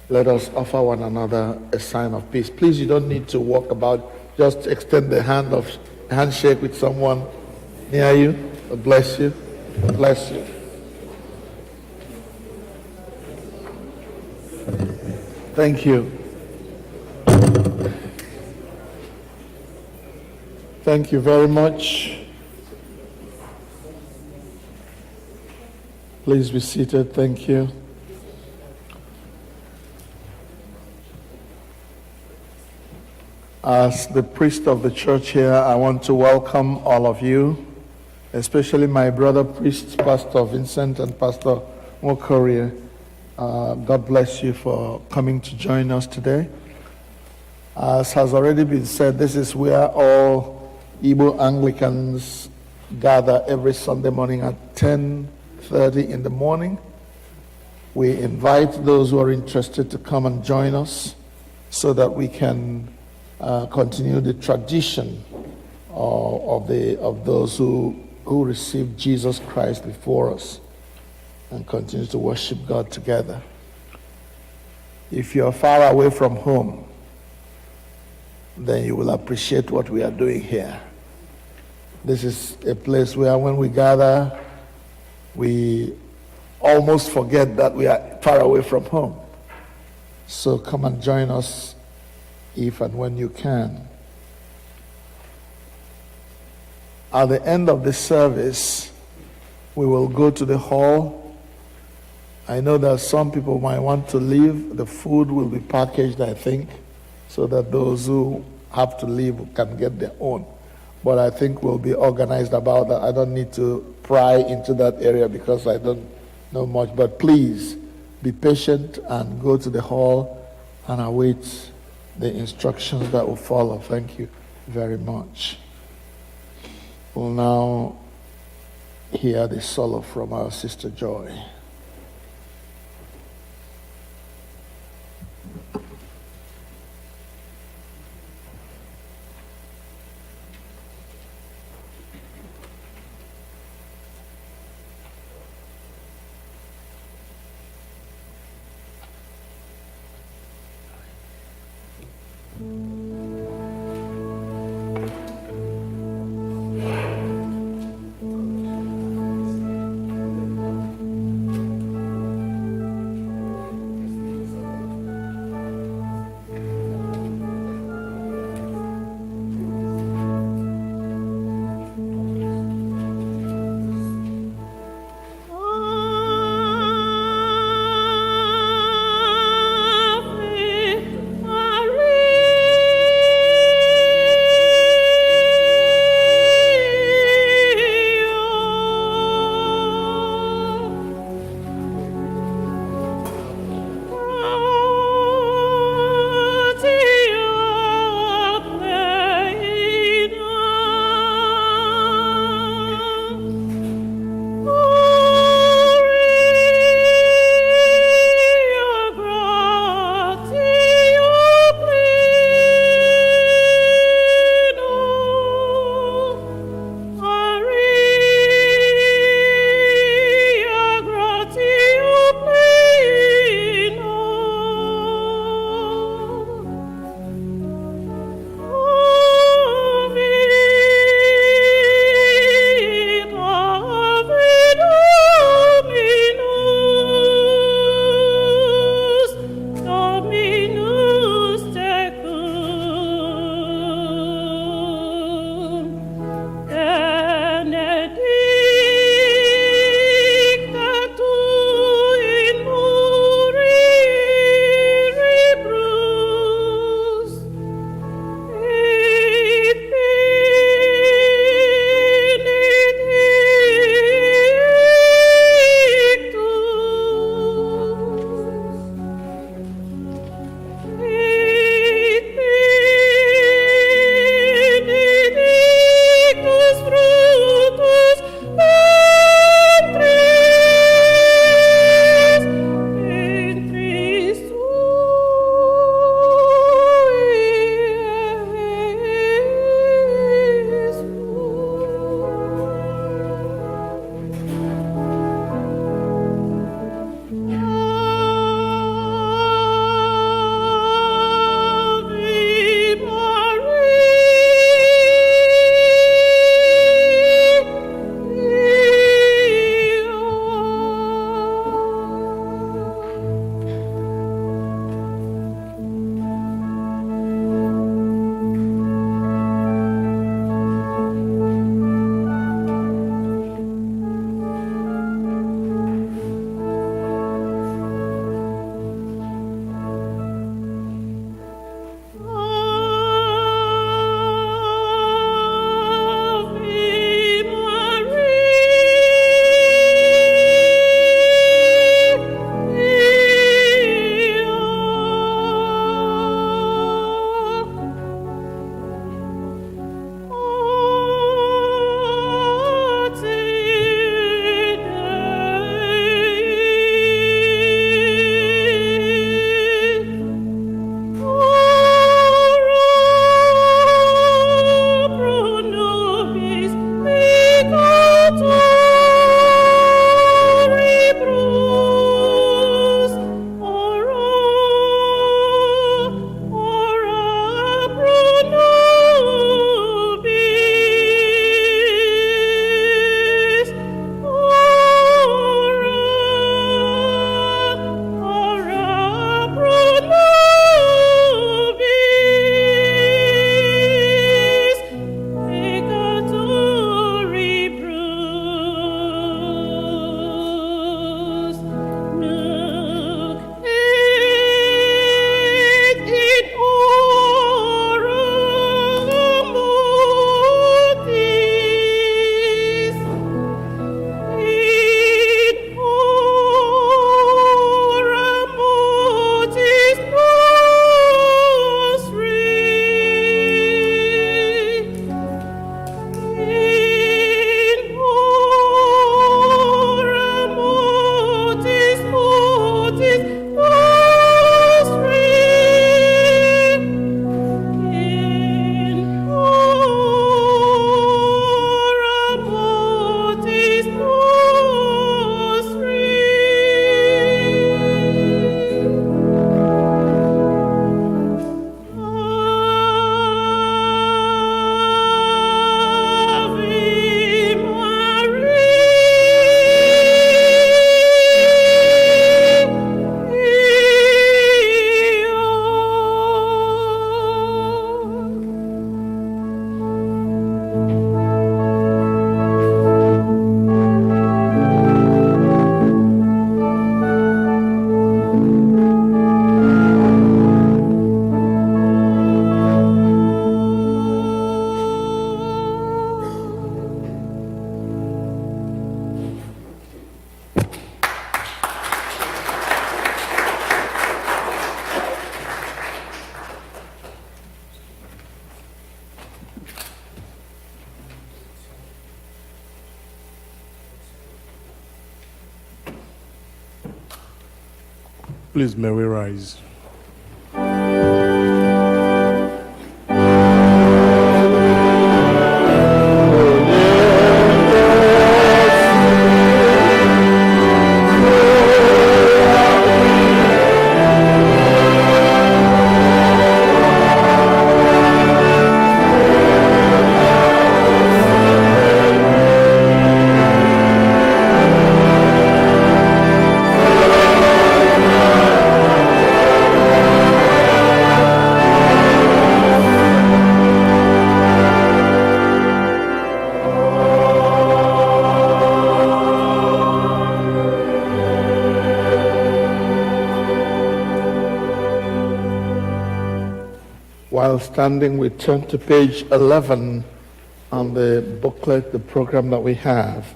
Let us offer one another a sign of peace. Please, you don't need to walk about. Just extend the handshake with someone near you. God bless you. God bless you. Thank you. Thank you very much. Please be seated. Thank you. As the priest of the church here, I want to welcome all of you, especially my brother priests, Pastor Vincent and Pastor Nwokorie. God bless you for coming to join us today. As has already been said, this is where all Igbo Anglicans gather every Sunday morning at 10:30 in the morning. We invite those who are interested to come and join us so that we can continue the tradition of those who who received Jesus Christ before us and continue to worship God together. If you're far away from home, then you will appreciate what we are doing here. This is a place where when we gather, we almost forget that we are far away from home. So come and join us if and when you can. At the end of the service, we will go to the hall. I know that some people might want to leave. The food will be packaged, I think, so that those who have to leave can get their own. But I think we'll be organized about that. I don't need to pry into that area because I don't know much. But please be patient and go to the hall and await the instructions that will follow. Thank you very much. We'll now hear the solo from our sister Joy. Please, may we rise. While standing, we turn to page 11 on the booklet, the program that we have.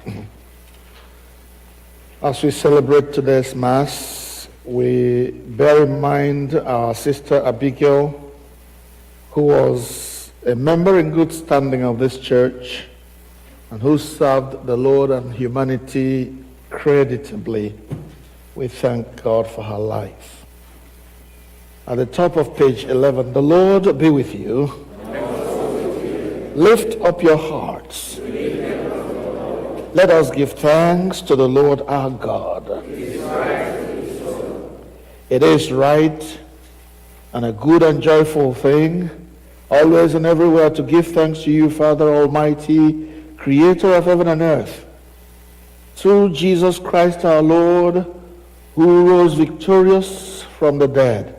As we celebrate today's Mass, we bear in mind our sister Abigail, who was a member in good standing of this church and who served the Lord and humanity creditably. We thank God for her life. At the top of page 11, the Lord be with you. Lift up your hearts. Let us give thanks to the Lord our God. It is right and a good and joyful thing, always and everywhere, to give thanks to you, Father Almighty, Creator of heaven and earth, through Jesus Christ our Lord, who rose victorious from the dead,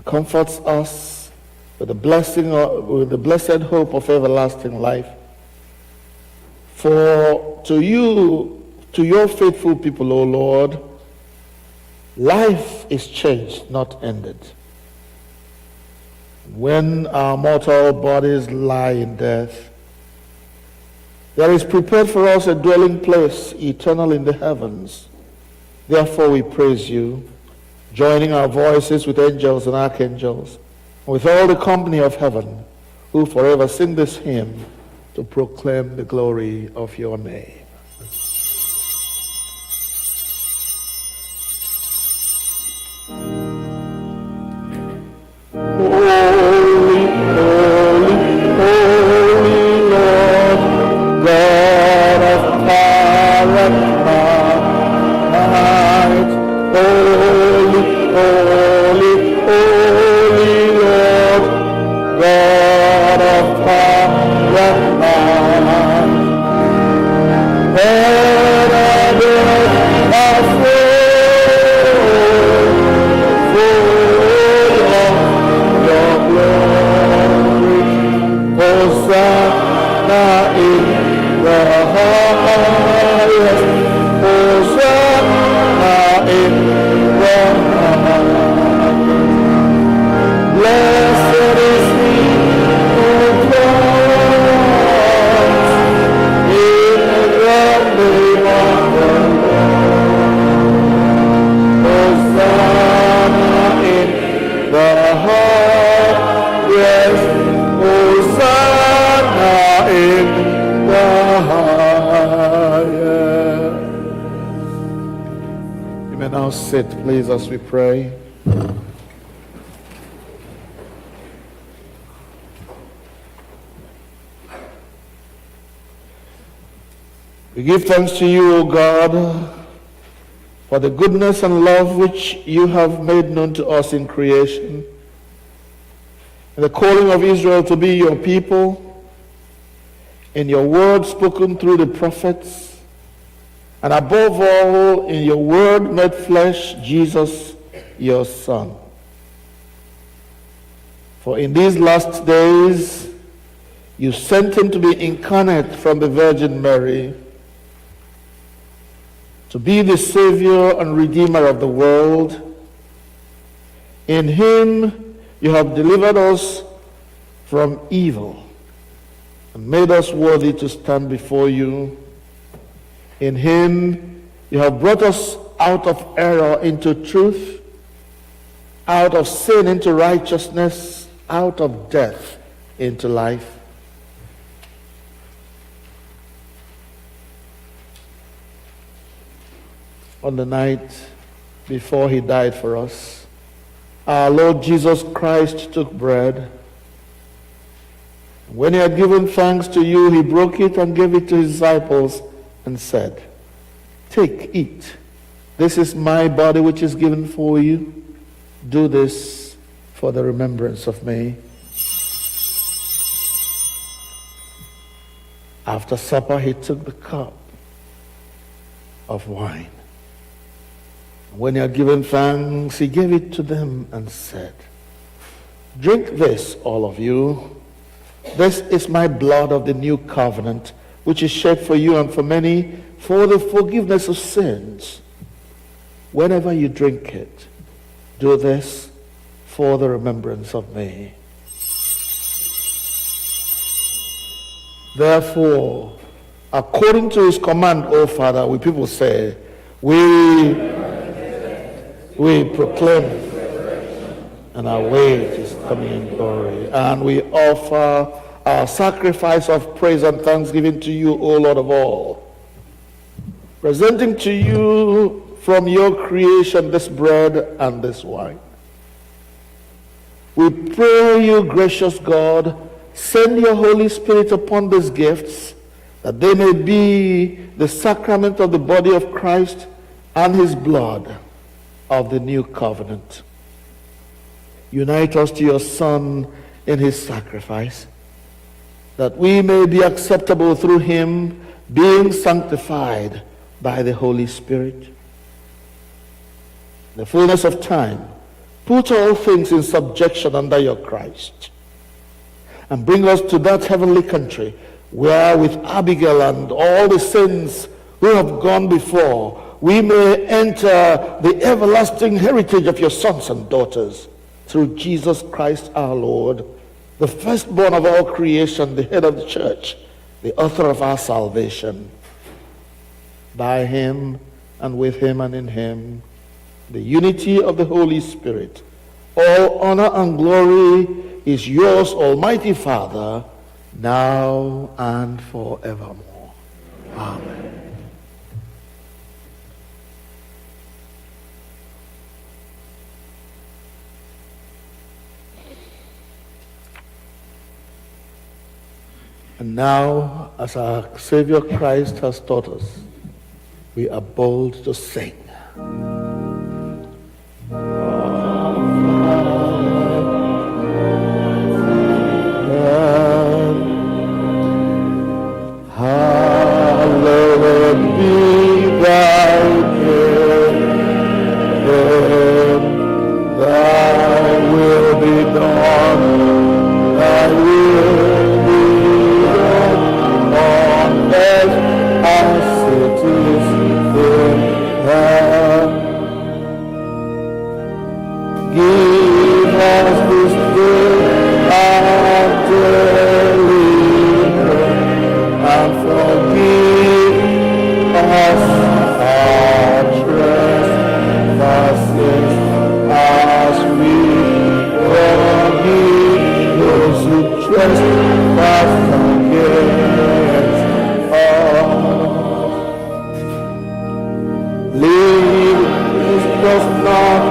comforts us with the blessed hope of everlasting life. For to your faithful people, O Lord, life is changed, not ended. When our mortal bodies lie in death, there is prepared for us a dwelling place eternal in the heavens. Therefore we praise you, joining our voices with angels and archangels, with all the company of heaven, who forever sing this hymn to proclaim the glory of your name. Holy, holy, holy Lord, God of power and might. Holy, holy, holy Lord, God of power and might. Heaven and earth are full of your glory. Hosanna in the highest. Hosanna in the highest. Blessed is he who comes in the name of the Lord. Hosanna in the highest. Hosanna in the highest. You may now sit, please, as we pray. We give thanks to you, O God, for the goodness and love which you have made known to us in creation, and the calling of Israel to be your people, in your word spoken through the prophets, and above all, in your word made flesh, Jesus, your Son. For in these last days, you sent him to be incarnate from the Virgin Mary, to be the Savior and Redeemer of the world. In him you have delivered us from evil and made us worthy to stand before you. In him you have brought us out of error into truth, out of sin into righteousness, out of death into life. On the night before he died for us. Our Lord Jesus Christ took bread. When he had given thanks to you, he broke it and gave it to his disciples and said, "Take, eat. This is my body which is given for you. Do this for the remembrance of me." After supper, he took the cup of wine. When he had given thanks, he gave it to them and said, "Drink this, all of you. This is my blood of the new covenant, which is shed for you and for many for the forgiveness of sins. Whenever you drink it, do this for the remembrance of me." Therefore, according to his command, O Father, we people say, we proclaim and our wait is coming in glory. And we offer our sacrifice of praise and thanksgiving to you, O Lord of all, presenting to you from your creation this bread and this wine. We pray you, gracious God, send your Holy Spirit upon these gifts, that they may be the sacrament of the body of Christ and his blood of the new covenant. Unite us to your Son in his sacrifice, that we may be acceptable through him, being sanctified by the Holy Spirit. In the fullness of time, put all things in subjection under your Christ, and bring us to that heavenly country where, with Abigail and all the saints who have gone before, we may enter the everlasting heritage of your sons and daughters, through Jesus Christ our Lord, the firstborn of all creation, the head of the church, the author of our salvation. By him and with him and in him, the unity of the Holy Spirit, all honor and glory is yours, Almighty Father, now and forevermore. Amen. And now, as our Savior Christ has taught us, we are bold to sing. Hallowed be thy name, thy will be done, thy will be done on earth as it is in heaven. Give us this day our daily bread, and forgive us our trespasses, as we forgive those who trespass against us. Lead us not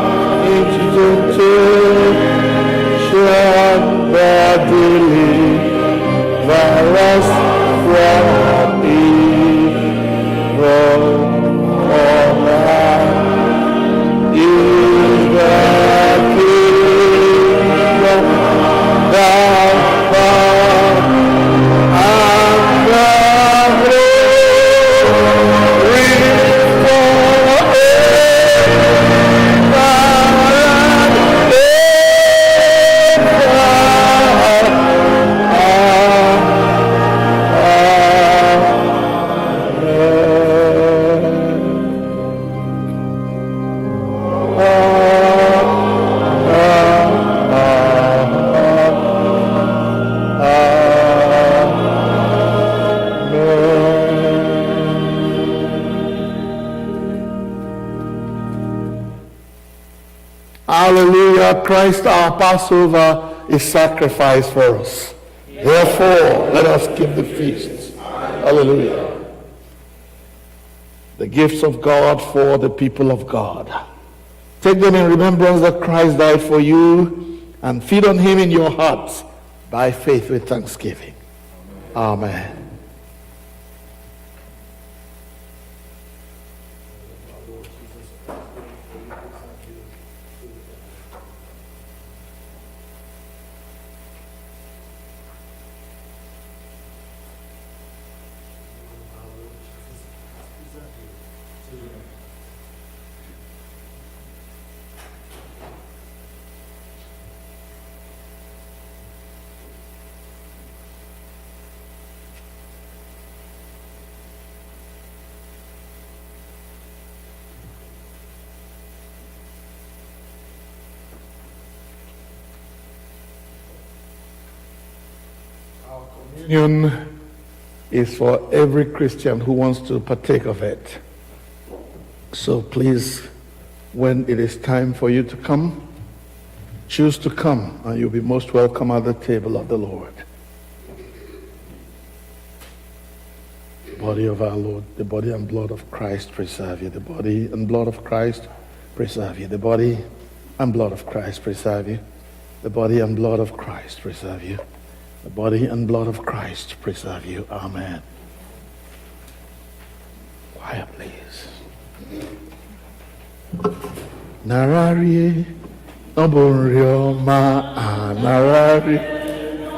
into temptation, but deliver us from evil. For thine is the kingdom, the power, and the glory forever and Hallelujah. Christ our Passover is sacrificed for us. Therefore, let us keep the feast. Hallelujah. The gifts of God for the people of God. Take them in remembrance that Christ died for you, and feed on him in your hearts by faith with thanksgiving. Amen. Communion is for every Christian who wants to partake of it. So please, when it is time for you to come, choose to come, and you'll be most welcome at the table of the Lord. The body of our Lord, the body and blood of Christ preserve you. The body and blood of Christ preserve you. The body and blood of Christ preserve you. The body and blood of Christ preserve you. The body and blood of Christ preserve you. Amen. Quiet, please. Narari, Oburioma, Narari,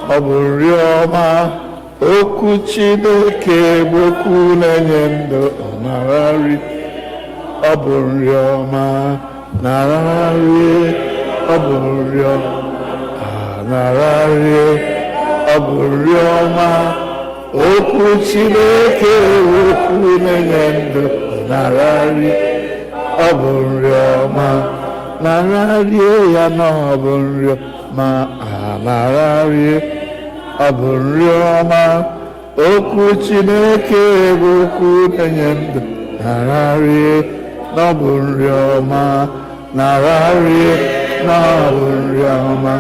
Oburioma, Okuchideke, Boku Nenyendo, Narari, Oburioma, Narari, Oburioma, Narari, Aburioma, Oku Chineke, Oku Nenyendo, Narari, Aburioma, Narari, Yana Aburioma, Narari, Aburioma, Oku Chineke, Oku Nenyendo, Narari, Aburioma, Narari, Aburioma,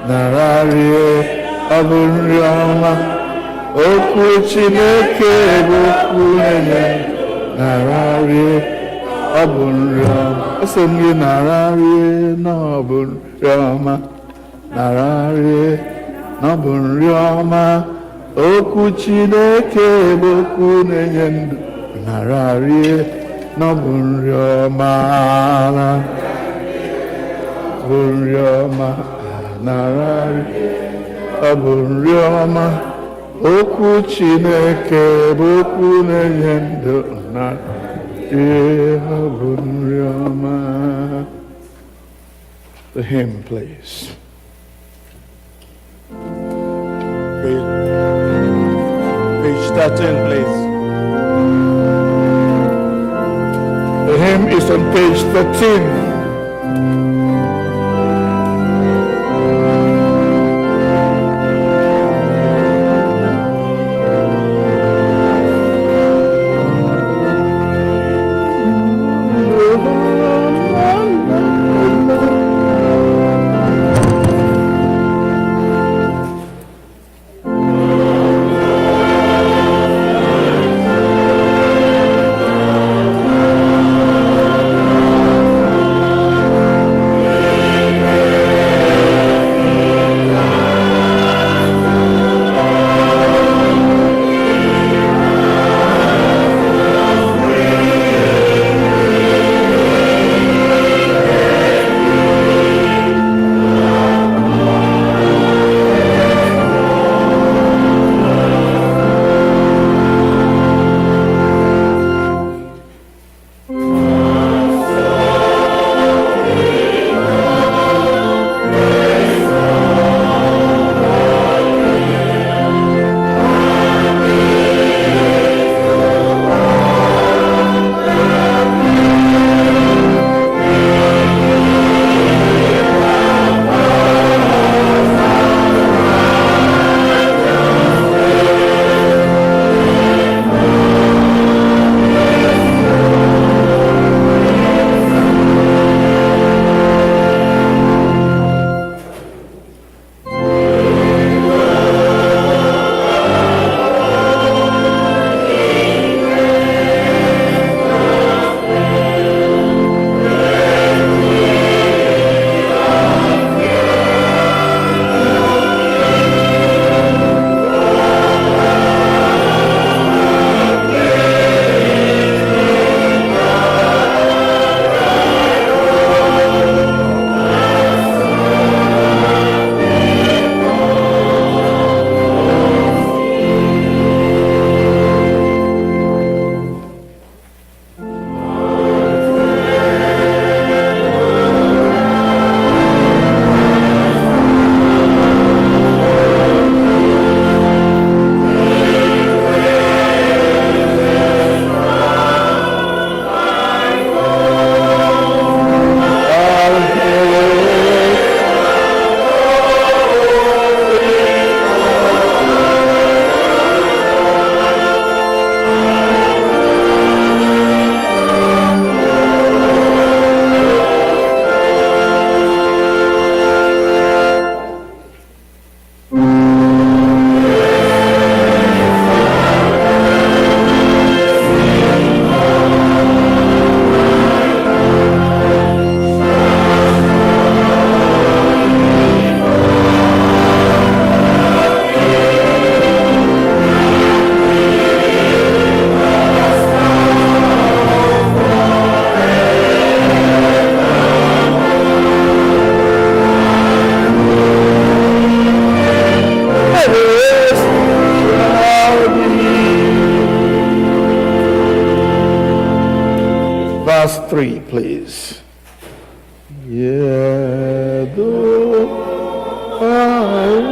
Narari, Aburioma, Oku Chineke, Oku Nenyendo, Narari, Aburioma. Listen, you Narari, Aburioma, Narari, Aburioma, Oku Chineke, Oku Nenyendo, Narari, Aburioma, Aburioma, Narari. Aburioma, Oku Chineke, Oku Nenyendo, Aburioma. The hymn, please. Page 13, please. The hymn is on page 13. 3, please. Yeah, though I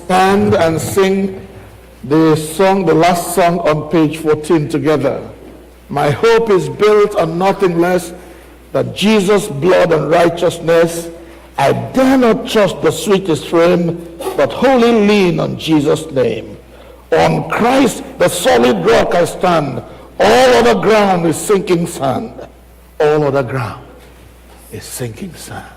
stand and sing the song, the last song on page 14 together. My hope is built on nothing less than Jesus' blood and righteousness. I dare not trust the sweetest frame, but wholly lean on Jesus' name. On Christ, the solid rock I stand. All other ground is sinking sand. All other ground is sinking sand.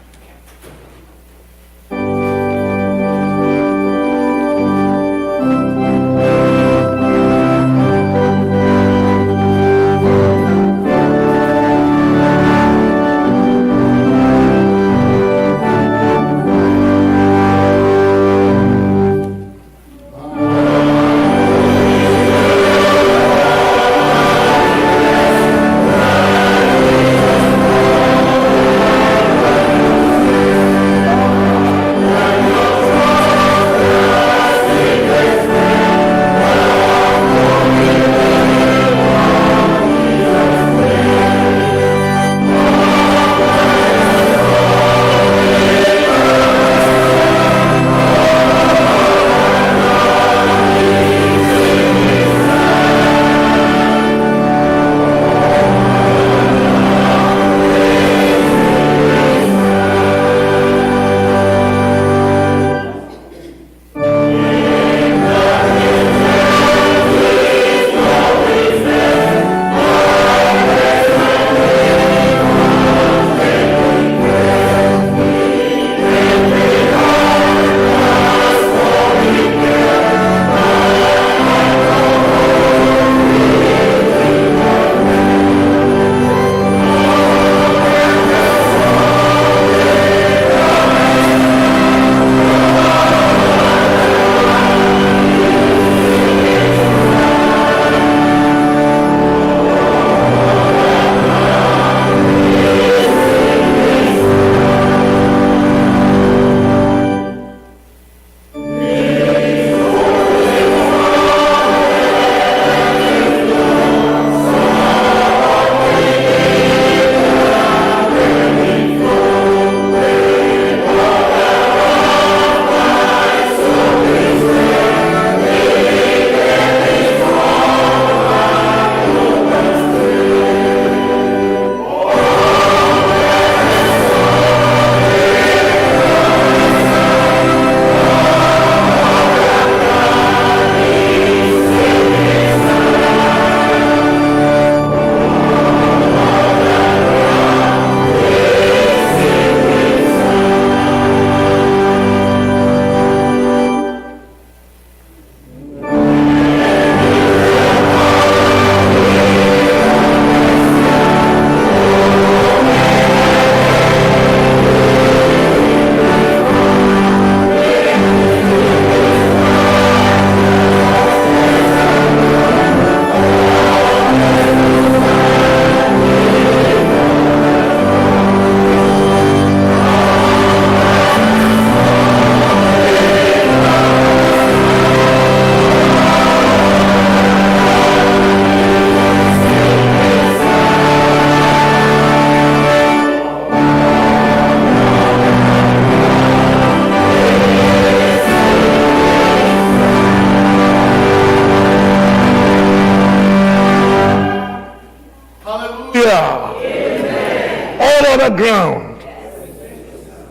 Hallelujah. Amen. All other ground,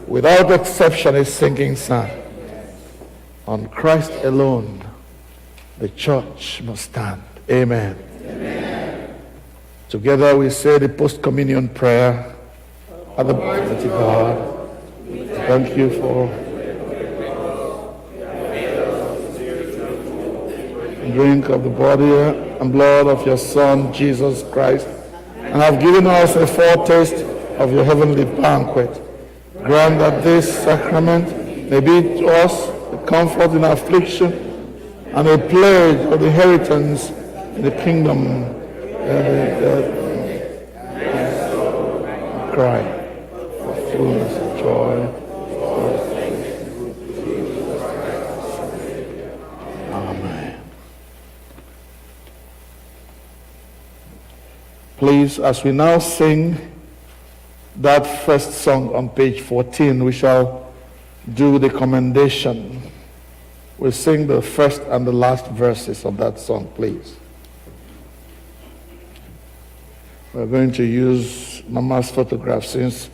without exception, is sinking sand. On Christ alone, the church must stand. Amen. Amen. Together we say the post-communion prayer. At the Almighty God, thank you for drink of the body and blood of your Son, Jesus Christ, and have given us a foretaste of your heavenly banquet. Grant that this sacrament may be to us a comfort in affliction and a pledge of the inheritance in the kingdom of Christ. Fullness of joy. Amen. Please, as we now sing that first song on page 14, we shall do the commendation. We'll sing the first and the last verses of that song, please. We're going to use Mama's photograph since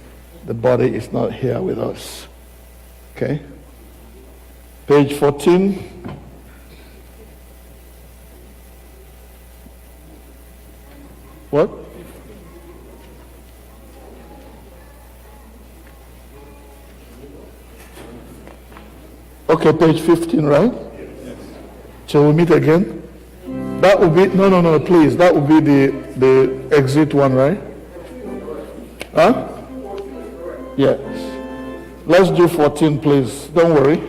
the body is not here with us. Okay? Page 14. What? Okay, page 15, right? Shall we meet again? That would be, no, please. That would be the exit one, right? Huh? Yes. Let's do 14, please. Don't worry.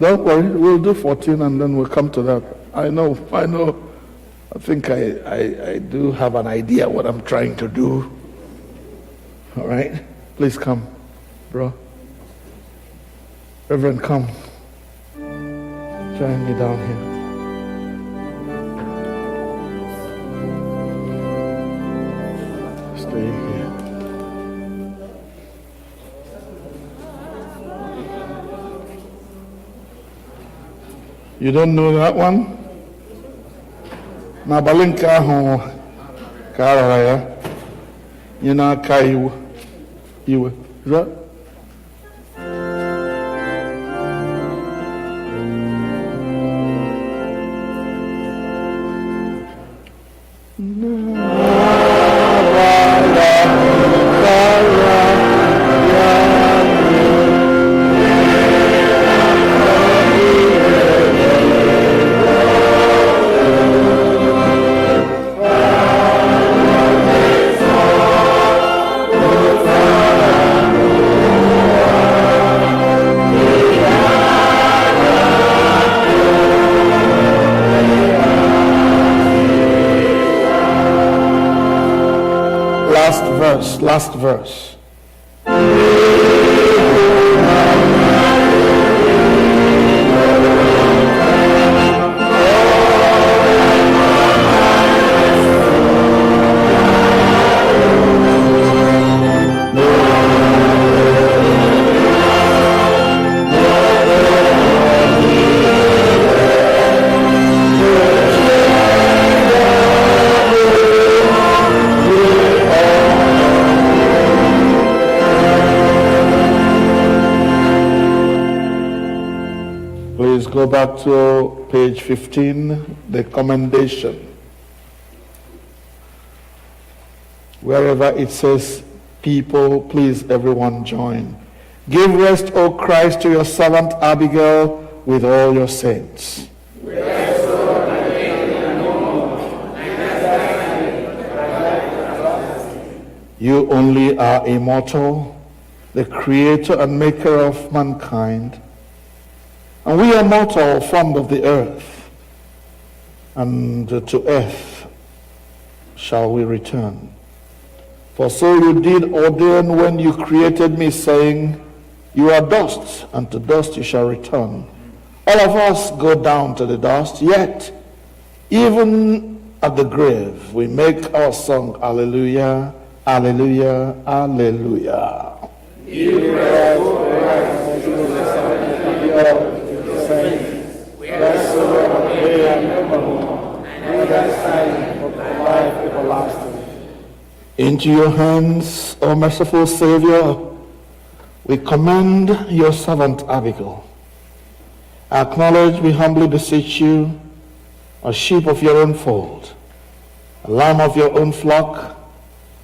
Don't worry. We'll do 14 and then we'll come to that. I know. I think I do have an idea what I'm trying to do. All right? Please come, bro. Reverend, come. Join me down here. Stay here. You don't know that one? Na balinka ho karaya. You know kayu. You right? Last verse. Go back to page 15, the commendation. Wherever it says people, please everyone join. Give rest, O Christ, to your servant Abigail with all your saints. Rest, Lord, and make them known, You only are immortal, the creator and maker of mankind. And we are mortal, formed of the earth, and to earth shall we return. For so you did ordain when you created me, saying, you are dust, and to dust you shall return. All of us go down to the dust, yet even at the grave we make our song, Alleluia, Alleluia, Alleluia. You rest, O Christ, to the Rest, O Lord, and evermore, and that sign of life everlasting. Into your hands, O merciful Savior, we commend your servant Abigail. Acknowledge, we humbly beseech you, a sheep of your own fold, a lamb of your own flock,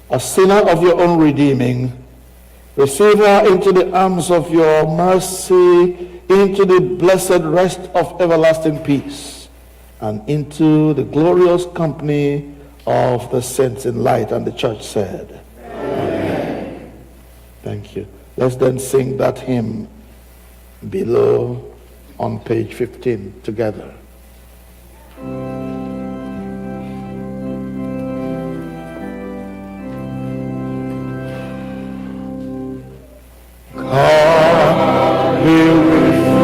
a sinner of your own redeeming. Receive her into the arms of your mercy, into the blessed rest of everlasting peace, and into the glorious company of the saints in light. And the church said, Amen. Thank you. Let's then sing that hymn below on page 15 together. God be with you.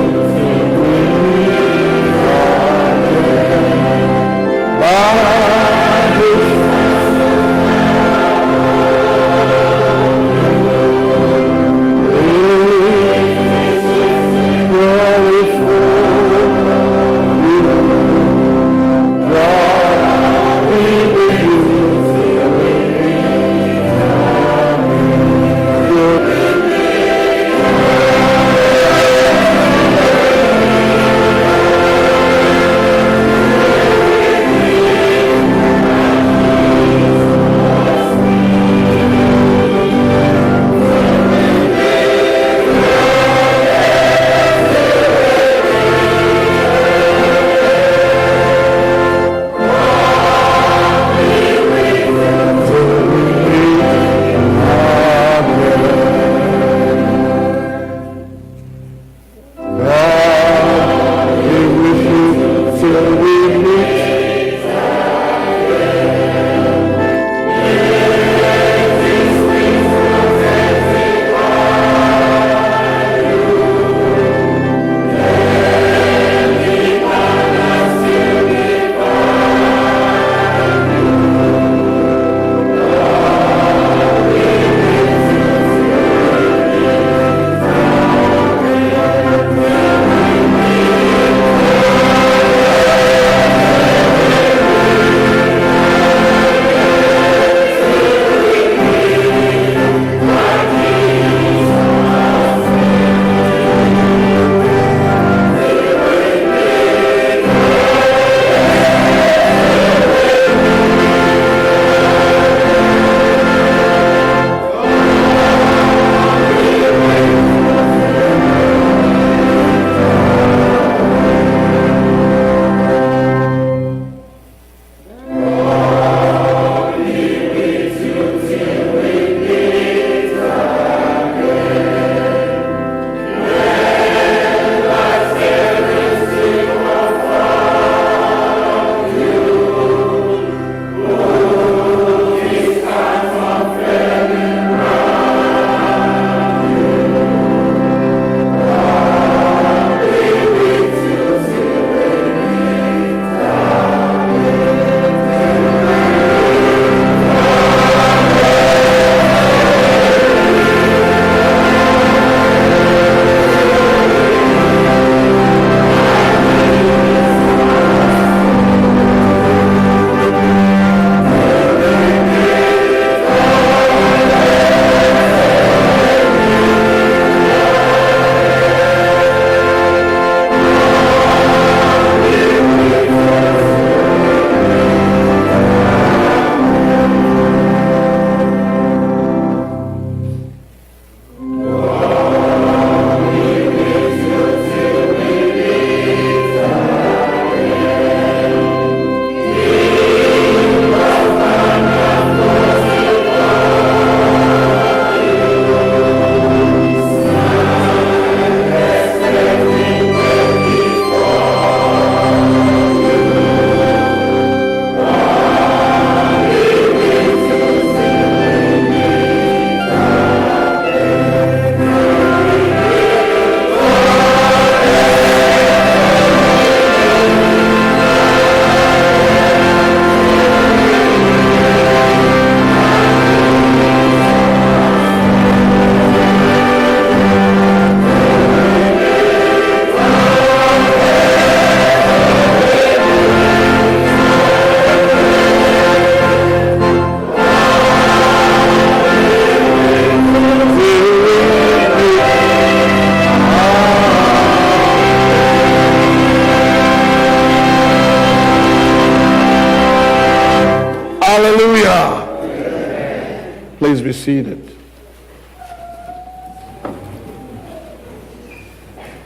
Please be seated.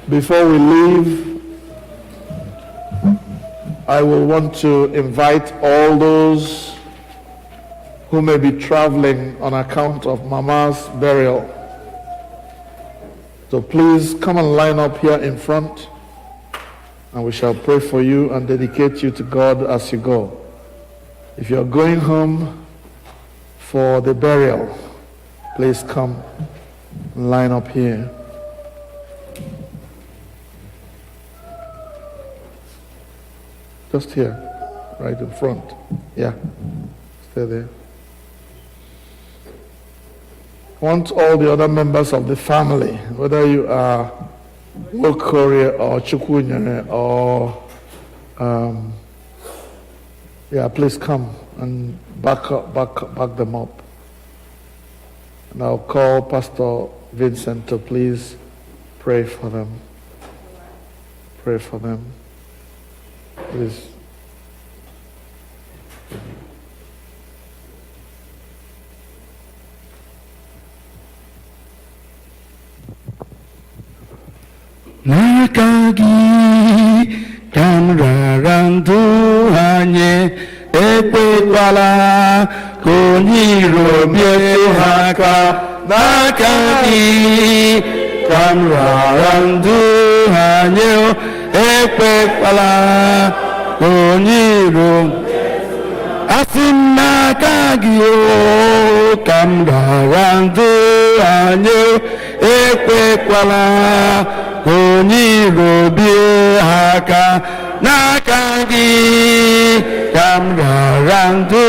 Before we leave, I will want to invite all those who may be traveling on account of Mama's burial. So please come and line up here in front, and we shall pray for you and dedicate you to God as you go. If you're going home for the burial, please come and line up here. Just here, right in front. Yeah, stay there. I want all the other members of the family, whether you are Nwokorie or Chukwunyere or please come and back them up. And I'll call Pastor Vincent to please pray for them. Pray for them. Please. N'aka gị ka m rara ndụ anyị, ekwekwala ka onye iro metụ ha aka. N'aka gị ka m rara ndụ anyị, ekwekwala ka onye iro. Asị m n'aka gị ka m rara ndụ anyị, ekwekwala onye iro bie ha aka. N'aka gị ka m rara ndụ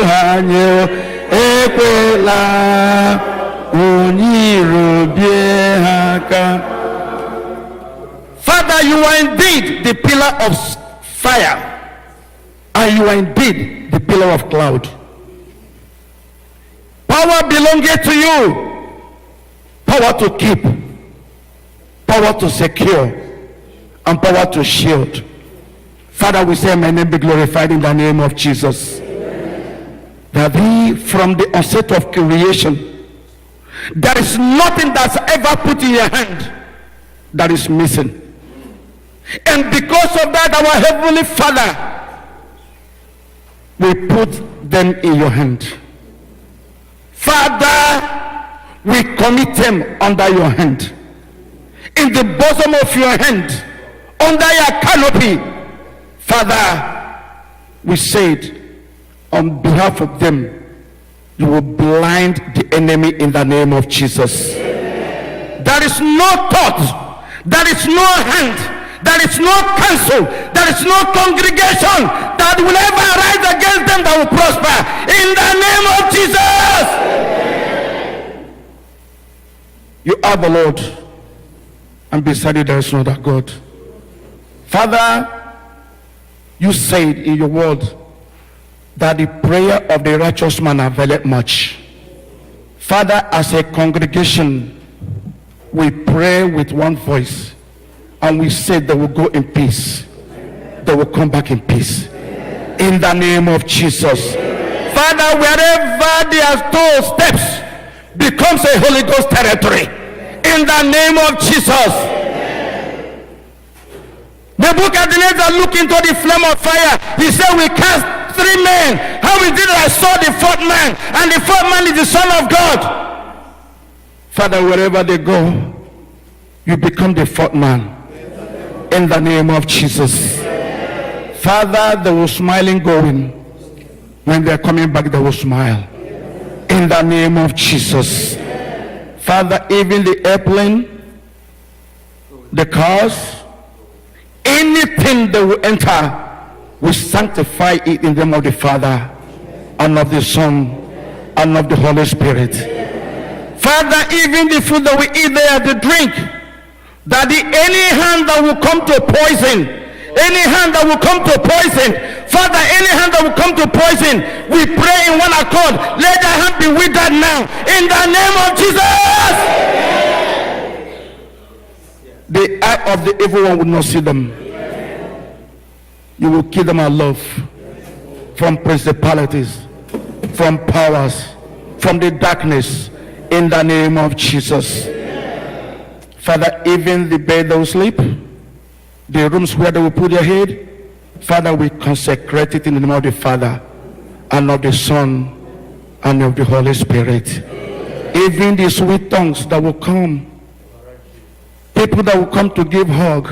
anyị, ekwela onye iro bie ha aka. Father, you are indeed the pillar of fire, and you are indeed the pillar of cloud. Power belongeth to you, power to keep, power to secure, and power to shield. Father, we say, may your name be glorified in the name of Jesus. That He, from the onset of creation, there is nothing that's ever put in your hand that is missing. And because of that, our Heavenly Father, we put them in your hand. Father, we commit them under your hand. In the bosom of your hand, under your canopy. Father, we said, on behalf of them, you will blind the enemy in the name of Jesus. There is no thought, there is no hand, there is no counsel, there is no congregation that will ever rise against them that will prosper. In the name of Jesus. You are the Lord, and beside you there is no other God. Father, you said in your word that the prayer of the righteous man availeth much. Father, as a congregation, we pray with one voice, and we say they will go in peace. They will come back in peace. In the name of Jesus. Father, wherever their toe steps becomes a Holy Ghost territory. In the name of Jesus. Nebuchadnezzar looked into the flame of fire. He said, we cast 3 men. How is it that I saw the 4th man? And the 4th man is the Son of God. Father, wherever they go, you become the 4th man. In the name of Jesus. Father, they will smiling going. When they're coming back, they will smile. In the name of Jesus. Father, even the airplane, the cars, anything that will enter, we sanctify it in the name of the Father, and of the Son, and of the Holy Spirit. Father, even the food that we eat there, the drink, that any hand that will come to poison, any hand that will come to poison, Father, any hand that will come to poison, we pray in one accord, let that hand be withered now, in the name of Jesus. The eye of the evil one will not see them. You will kill them out love, from principalities, from powers, from the darkness in the name of Jesus. Father, even the bed they will sleep, the rooms where they will put their head, Father, we consecrate it in the name of the Father and of the Son and of the Holy Spirit. Even the sweet tongues that will come, people that will come to give hug,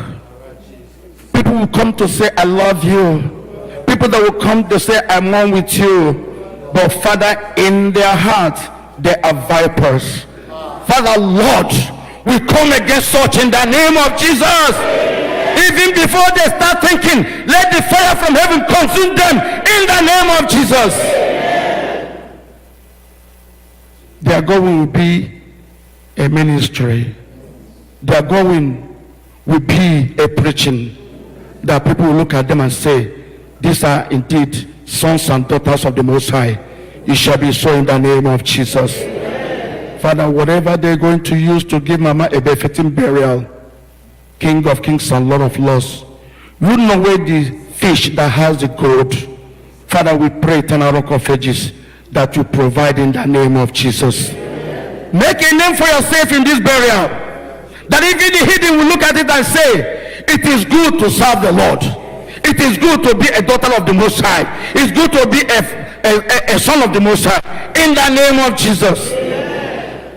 people will come to say, I love you. People that will come to say, I'm one with you. But Father, in their heart, they are vipers. Father, Lord, we come against such in the name of Jesus. Even before they start thinking, let the fire from heaven consume them in the name of Jesus. Their going will be a ministry. Their going will be a preaching that people will look at them and say, these are indeed sons and daughters of the Most High. It shall be so in the name of Jesus. Father, whatever they're going to use to give Mama a befitting burial, King of Kings and Lord of Lords, you know where the fish that has the gold. Father, we pray, eternal Rock of Ages, that you provide in the name of Jesus. Make a name for yourself in this burial, that even the hidden will look at it and say, it is good to serve the Lord. It is good to be a daughter of the Most High. It's good to be a son of the Most High. In the name of Jesus.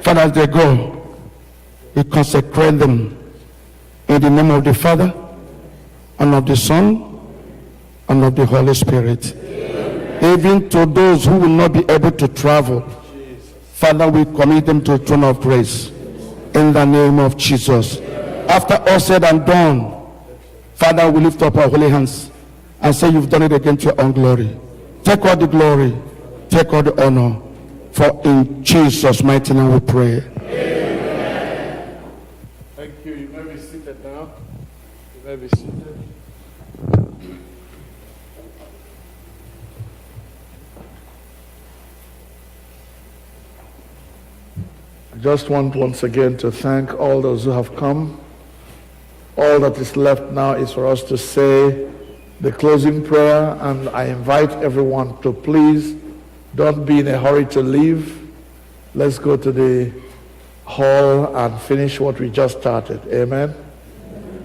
Father, as they go, we consecrate them in the name of the Father and of the Son and of the Holy Spirit. Even to those who will not be able to travel, Father, we commit them to the throne of grace in the name of Jesus. After all said and done, Father, we lift up our holy hands and say, you've done it again to your own glory. Take all the glory, take all the honor, for in Jesus' mighty name we pray. Amen. Thank you. You may be seated now. You may be seated. I just want once again to thank all those who have come. All that is left now is for us to say the closing prayer, and I invite everyone to please don't be in a hurry to leave. Let's go to the hall and finish what we just started. Amen?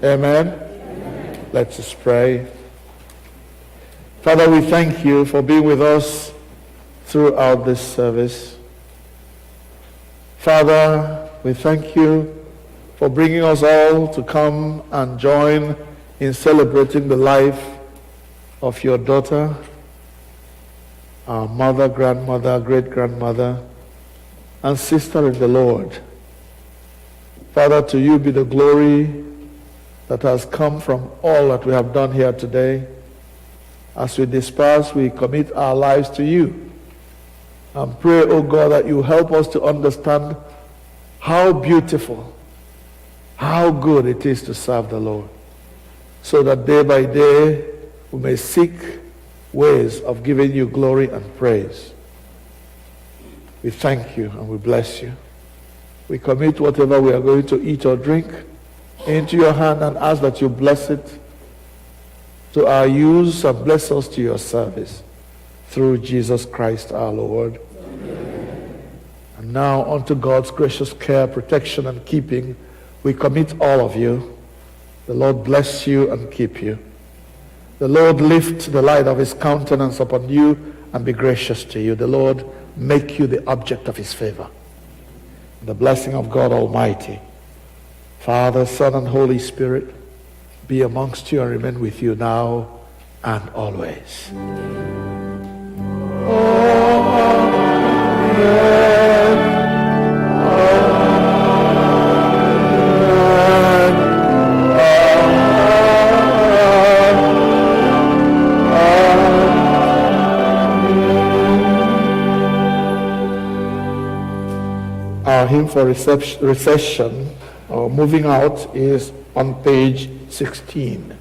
Amen? Amen. Let's just pray. Father, we thank you for being with us throughout this service. Father, we thank you for bringing us all to come and join in celebrating the life of your daughter, our mother, grandmother, great-grandmother, and sister in the Lord. Father, to you be the glory that has come from all that we have done here today. As we disperse, we commit our lives to you and pray, O God, that you help us to understand how beautiful, how good it is to serve the Lord, so that day by day we may seek ways of giving you glory and praise. We thank you and we bless you. We commit whatever we are going to eat or drink into your hand and ask that you bless it to our use and bless us to your service through Jesus Christ our Lord. Amen. And now unto God's gracious care, protection, and keeping we commit all of you. The Lord bless you and keep you. The Lord lift the light of his countenance upon you and be gracious to you. The Lord make you the object of his favor. The blessing of God Almighty, Father, Son, and Holy Spirit, be amongst you and remain with you now and always. Our hymn for recession, or moving out, is on page 16.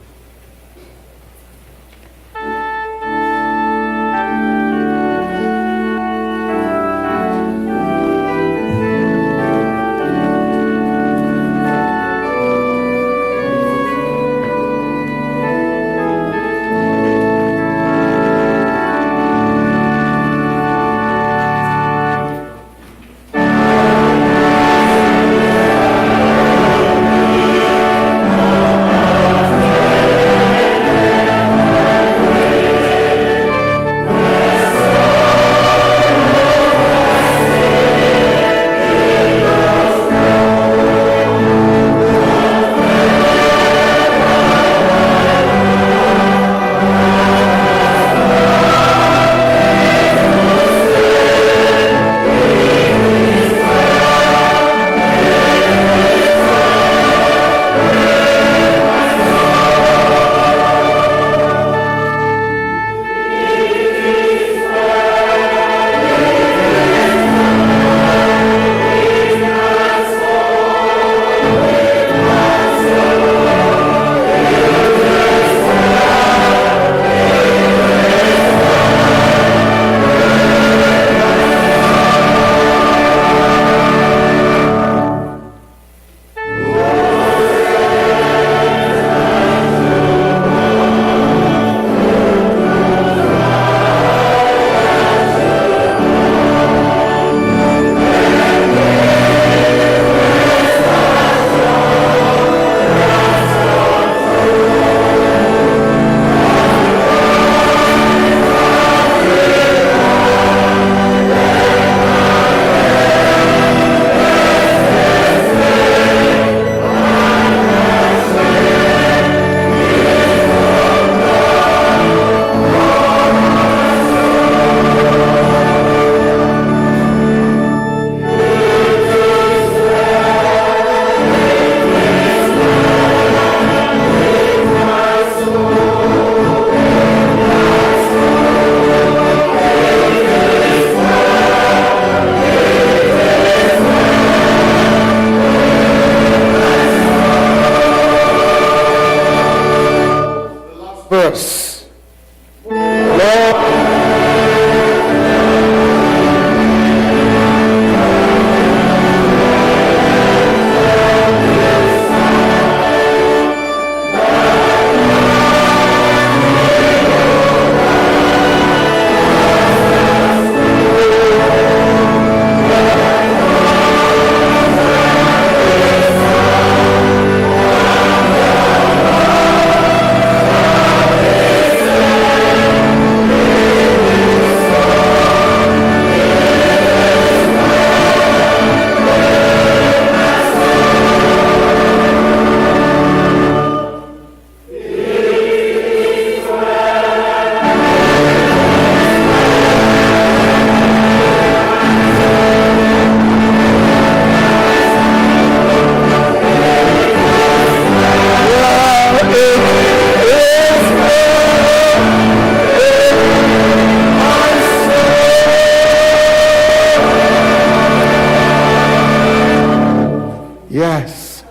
Yes.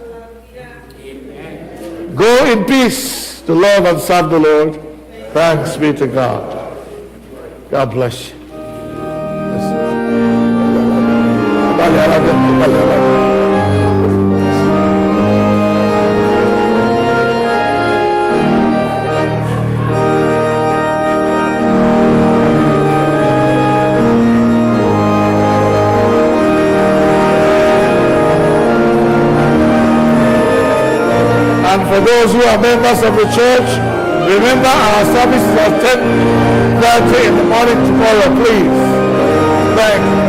Go in peace to love and serve the Lord. Thanks be to God. God bless you. And for those who are members of the church, remember our service is at 10:30 in the morning tomorrow, please. Thank you.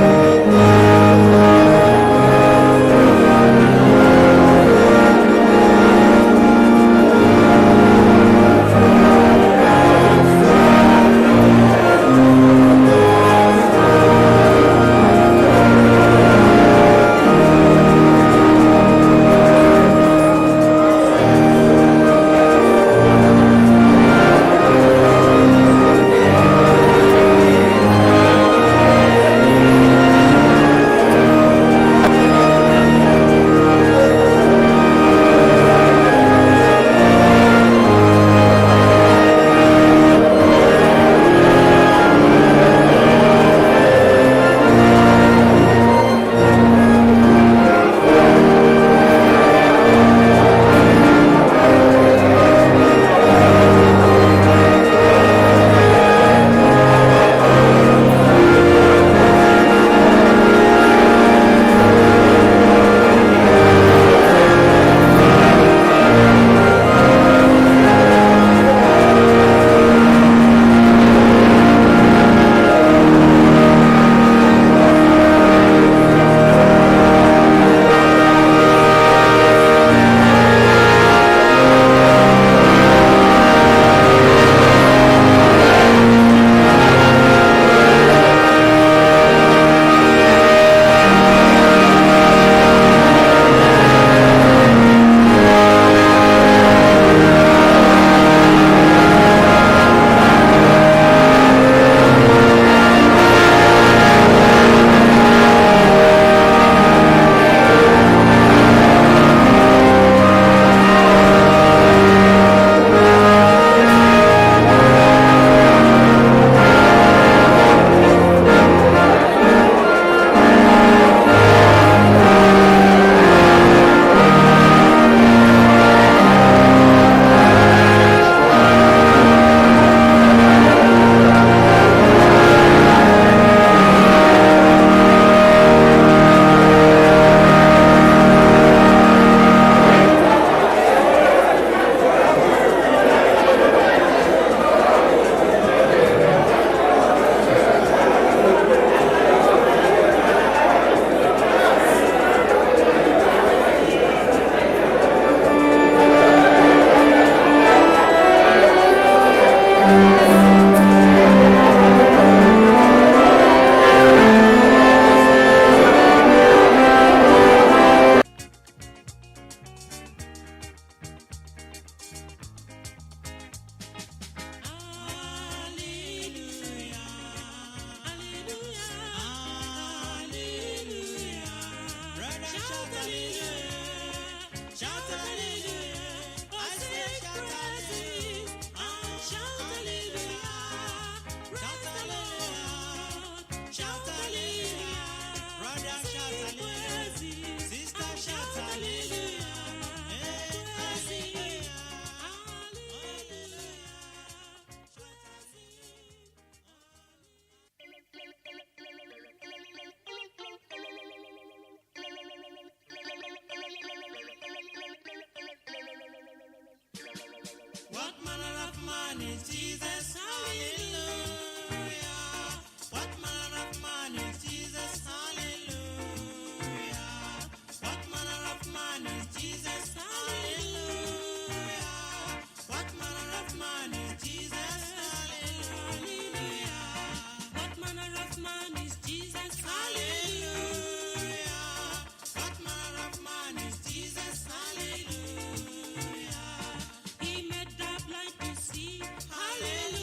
Hallelujah.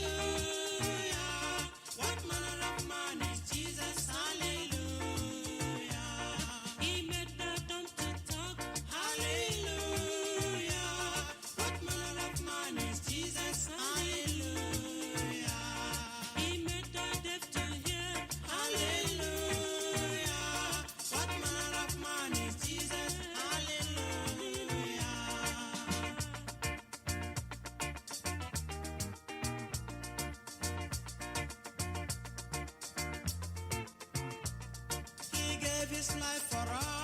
gave his life for us.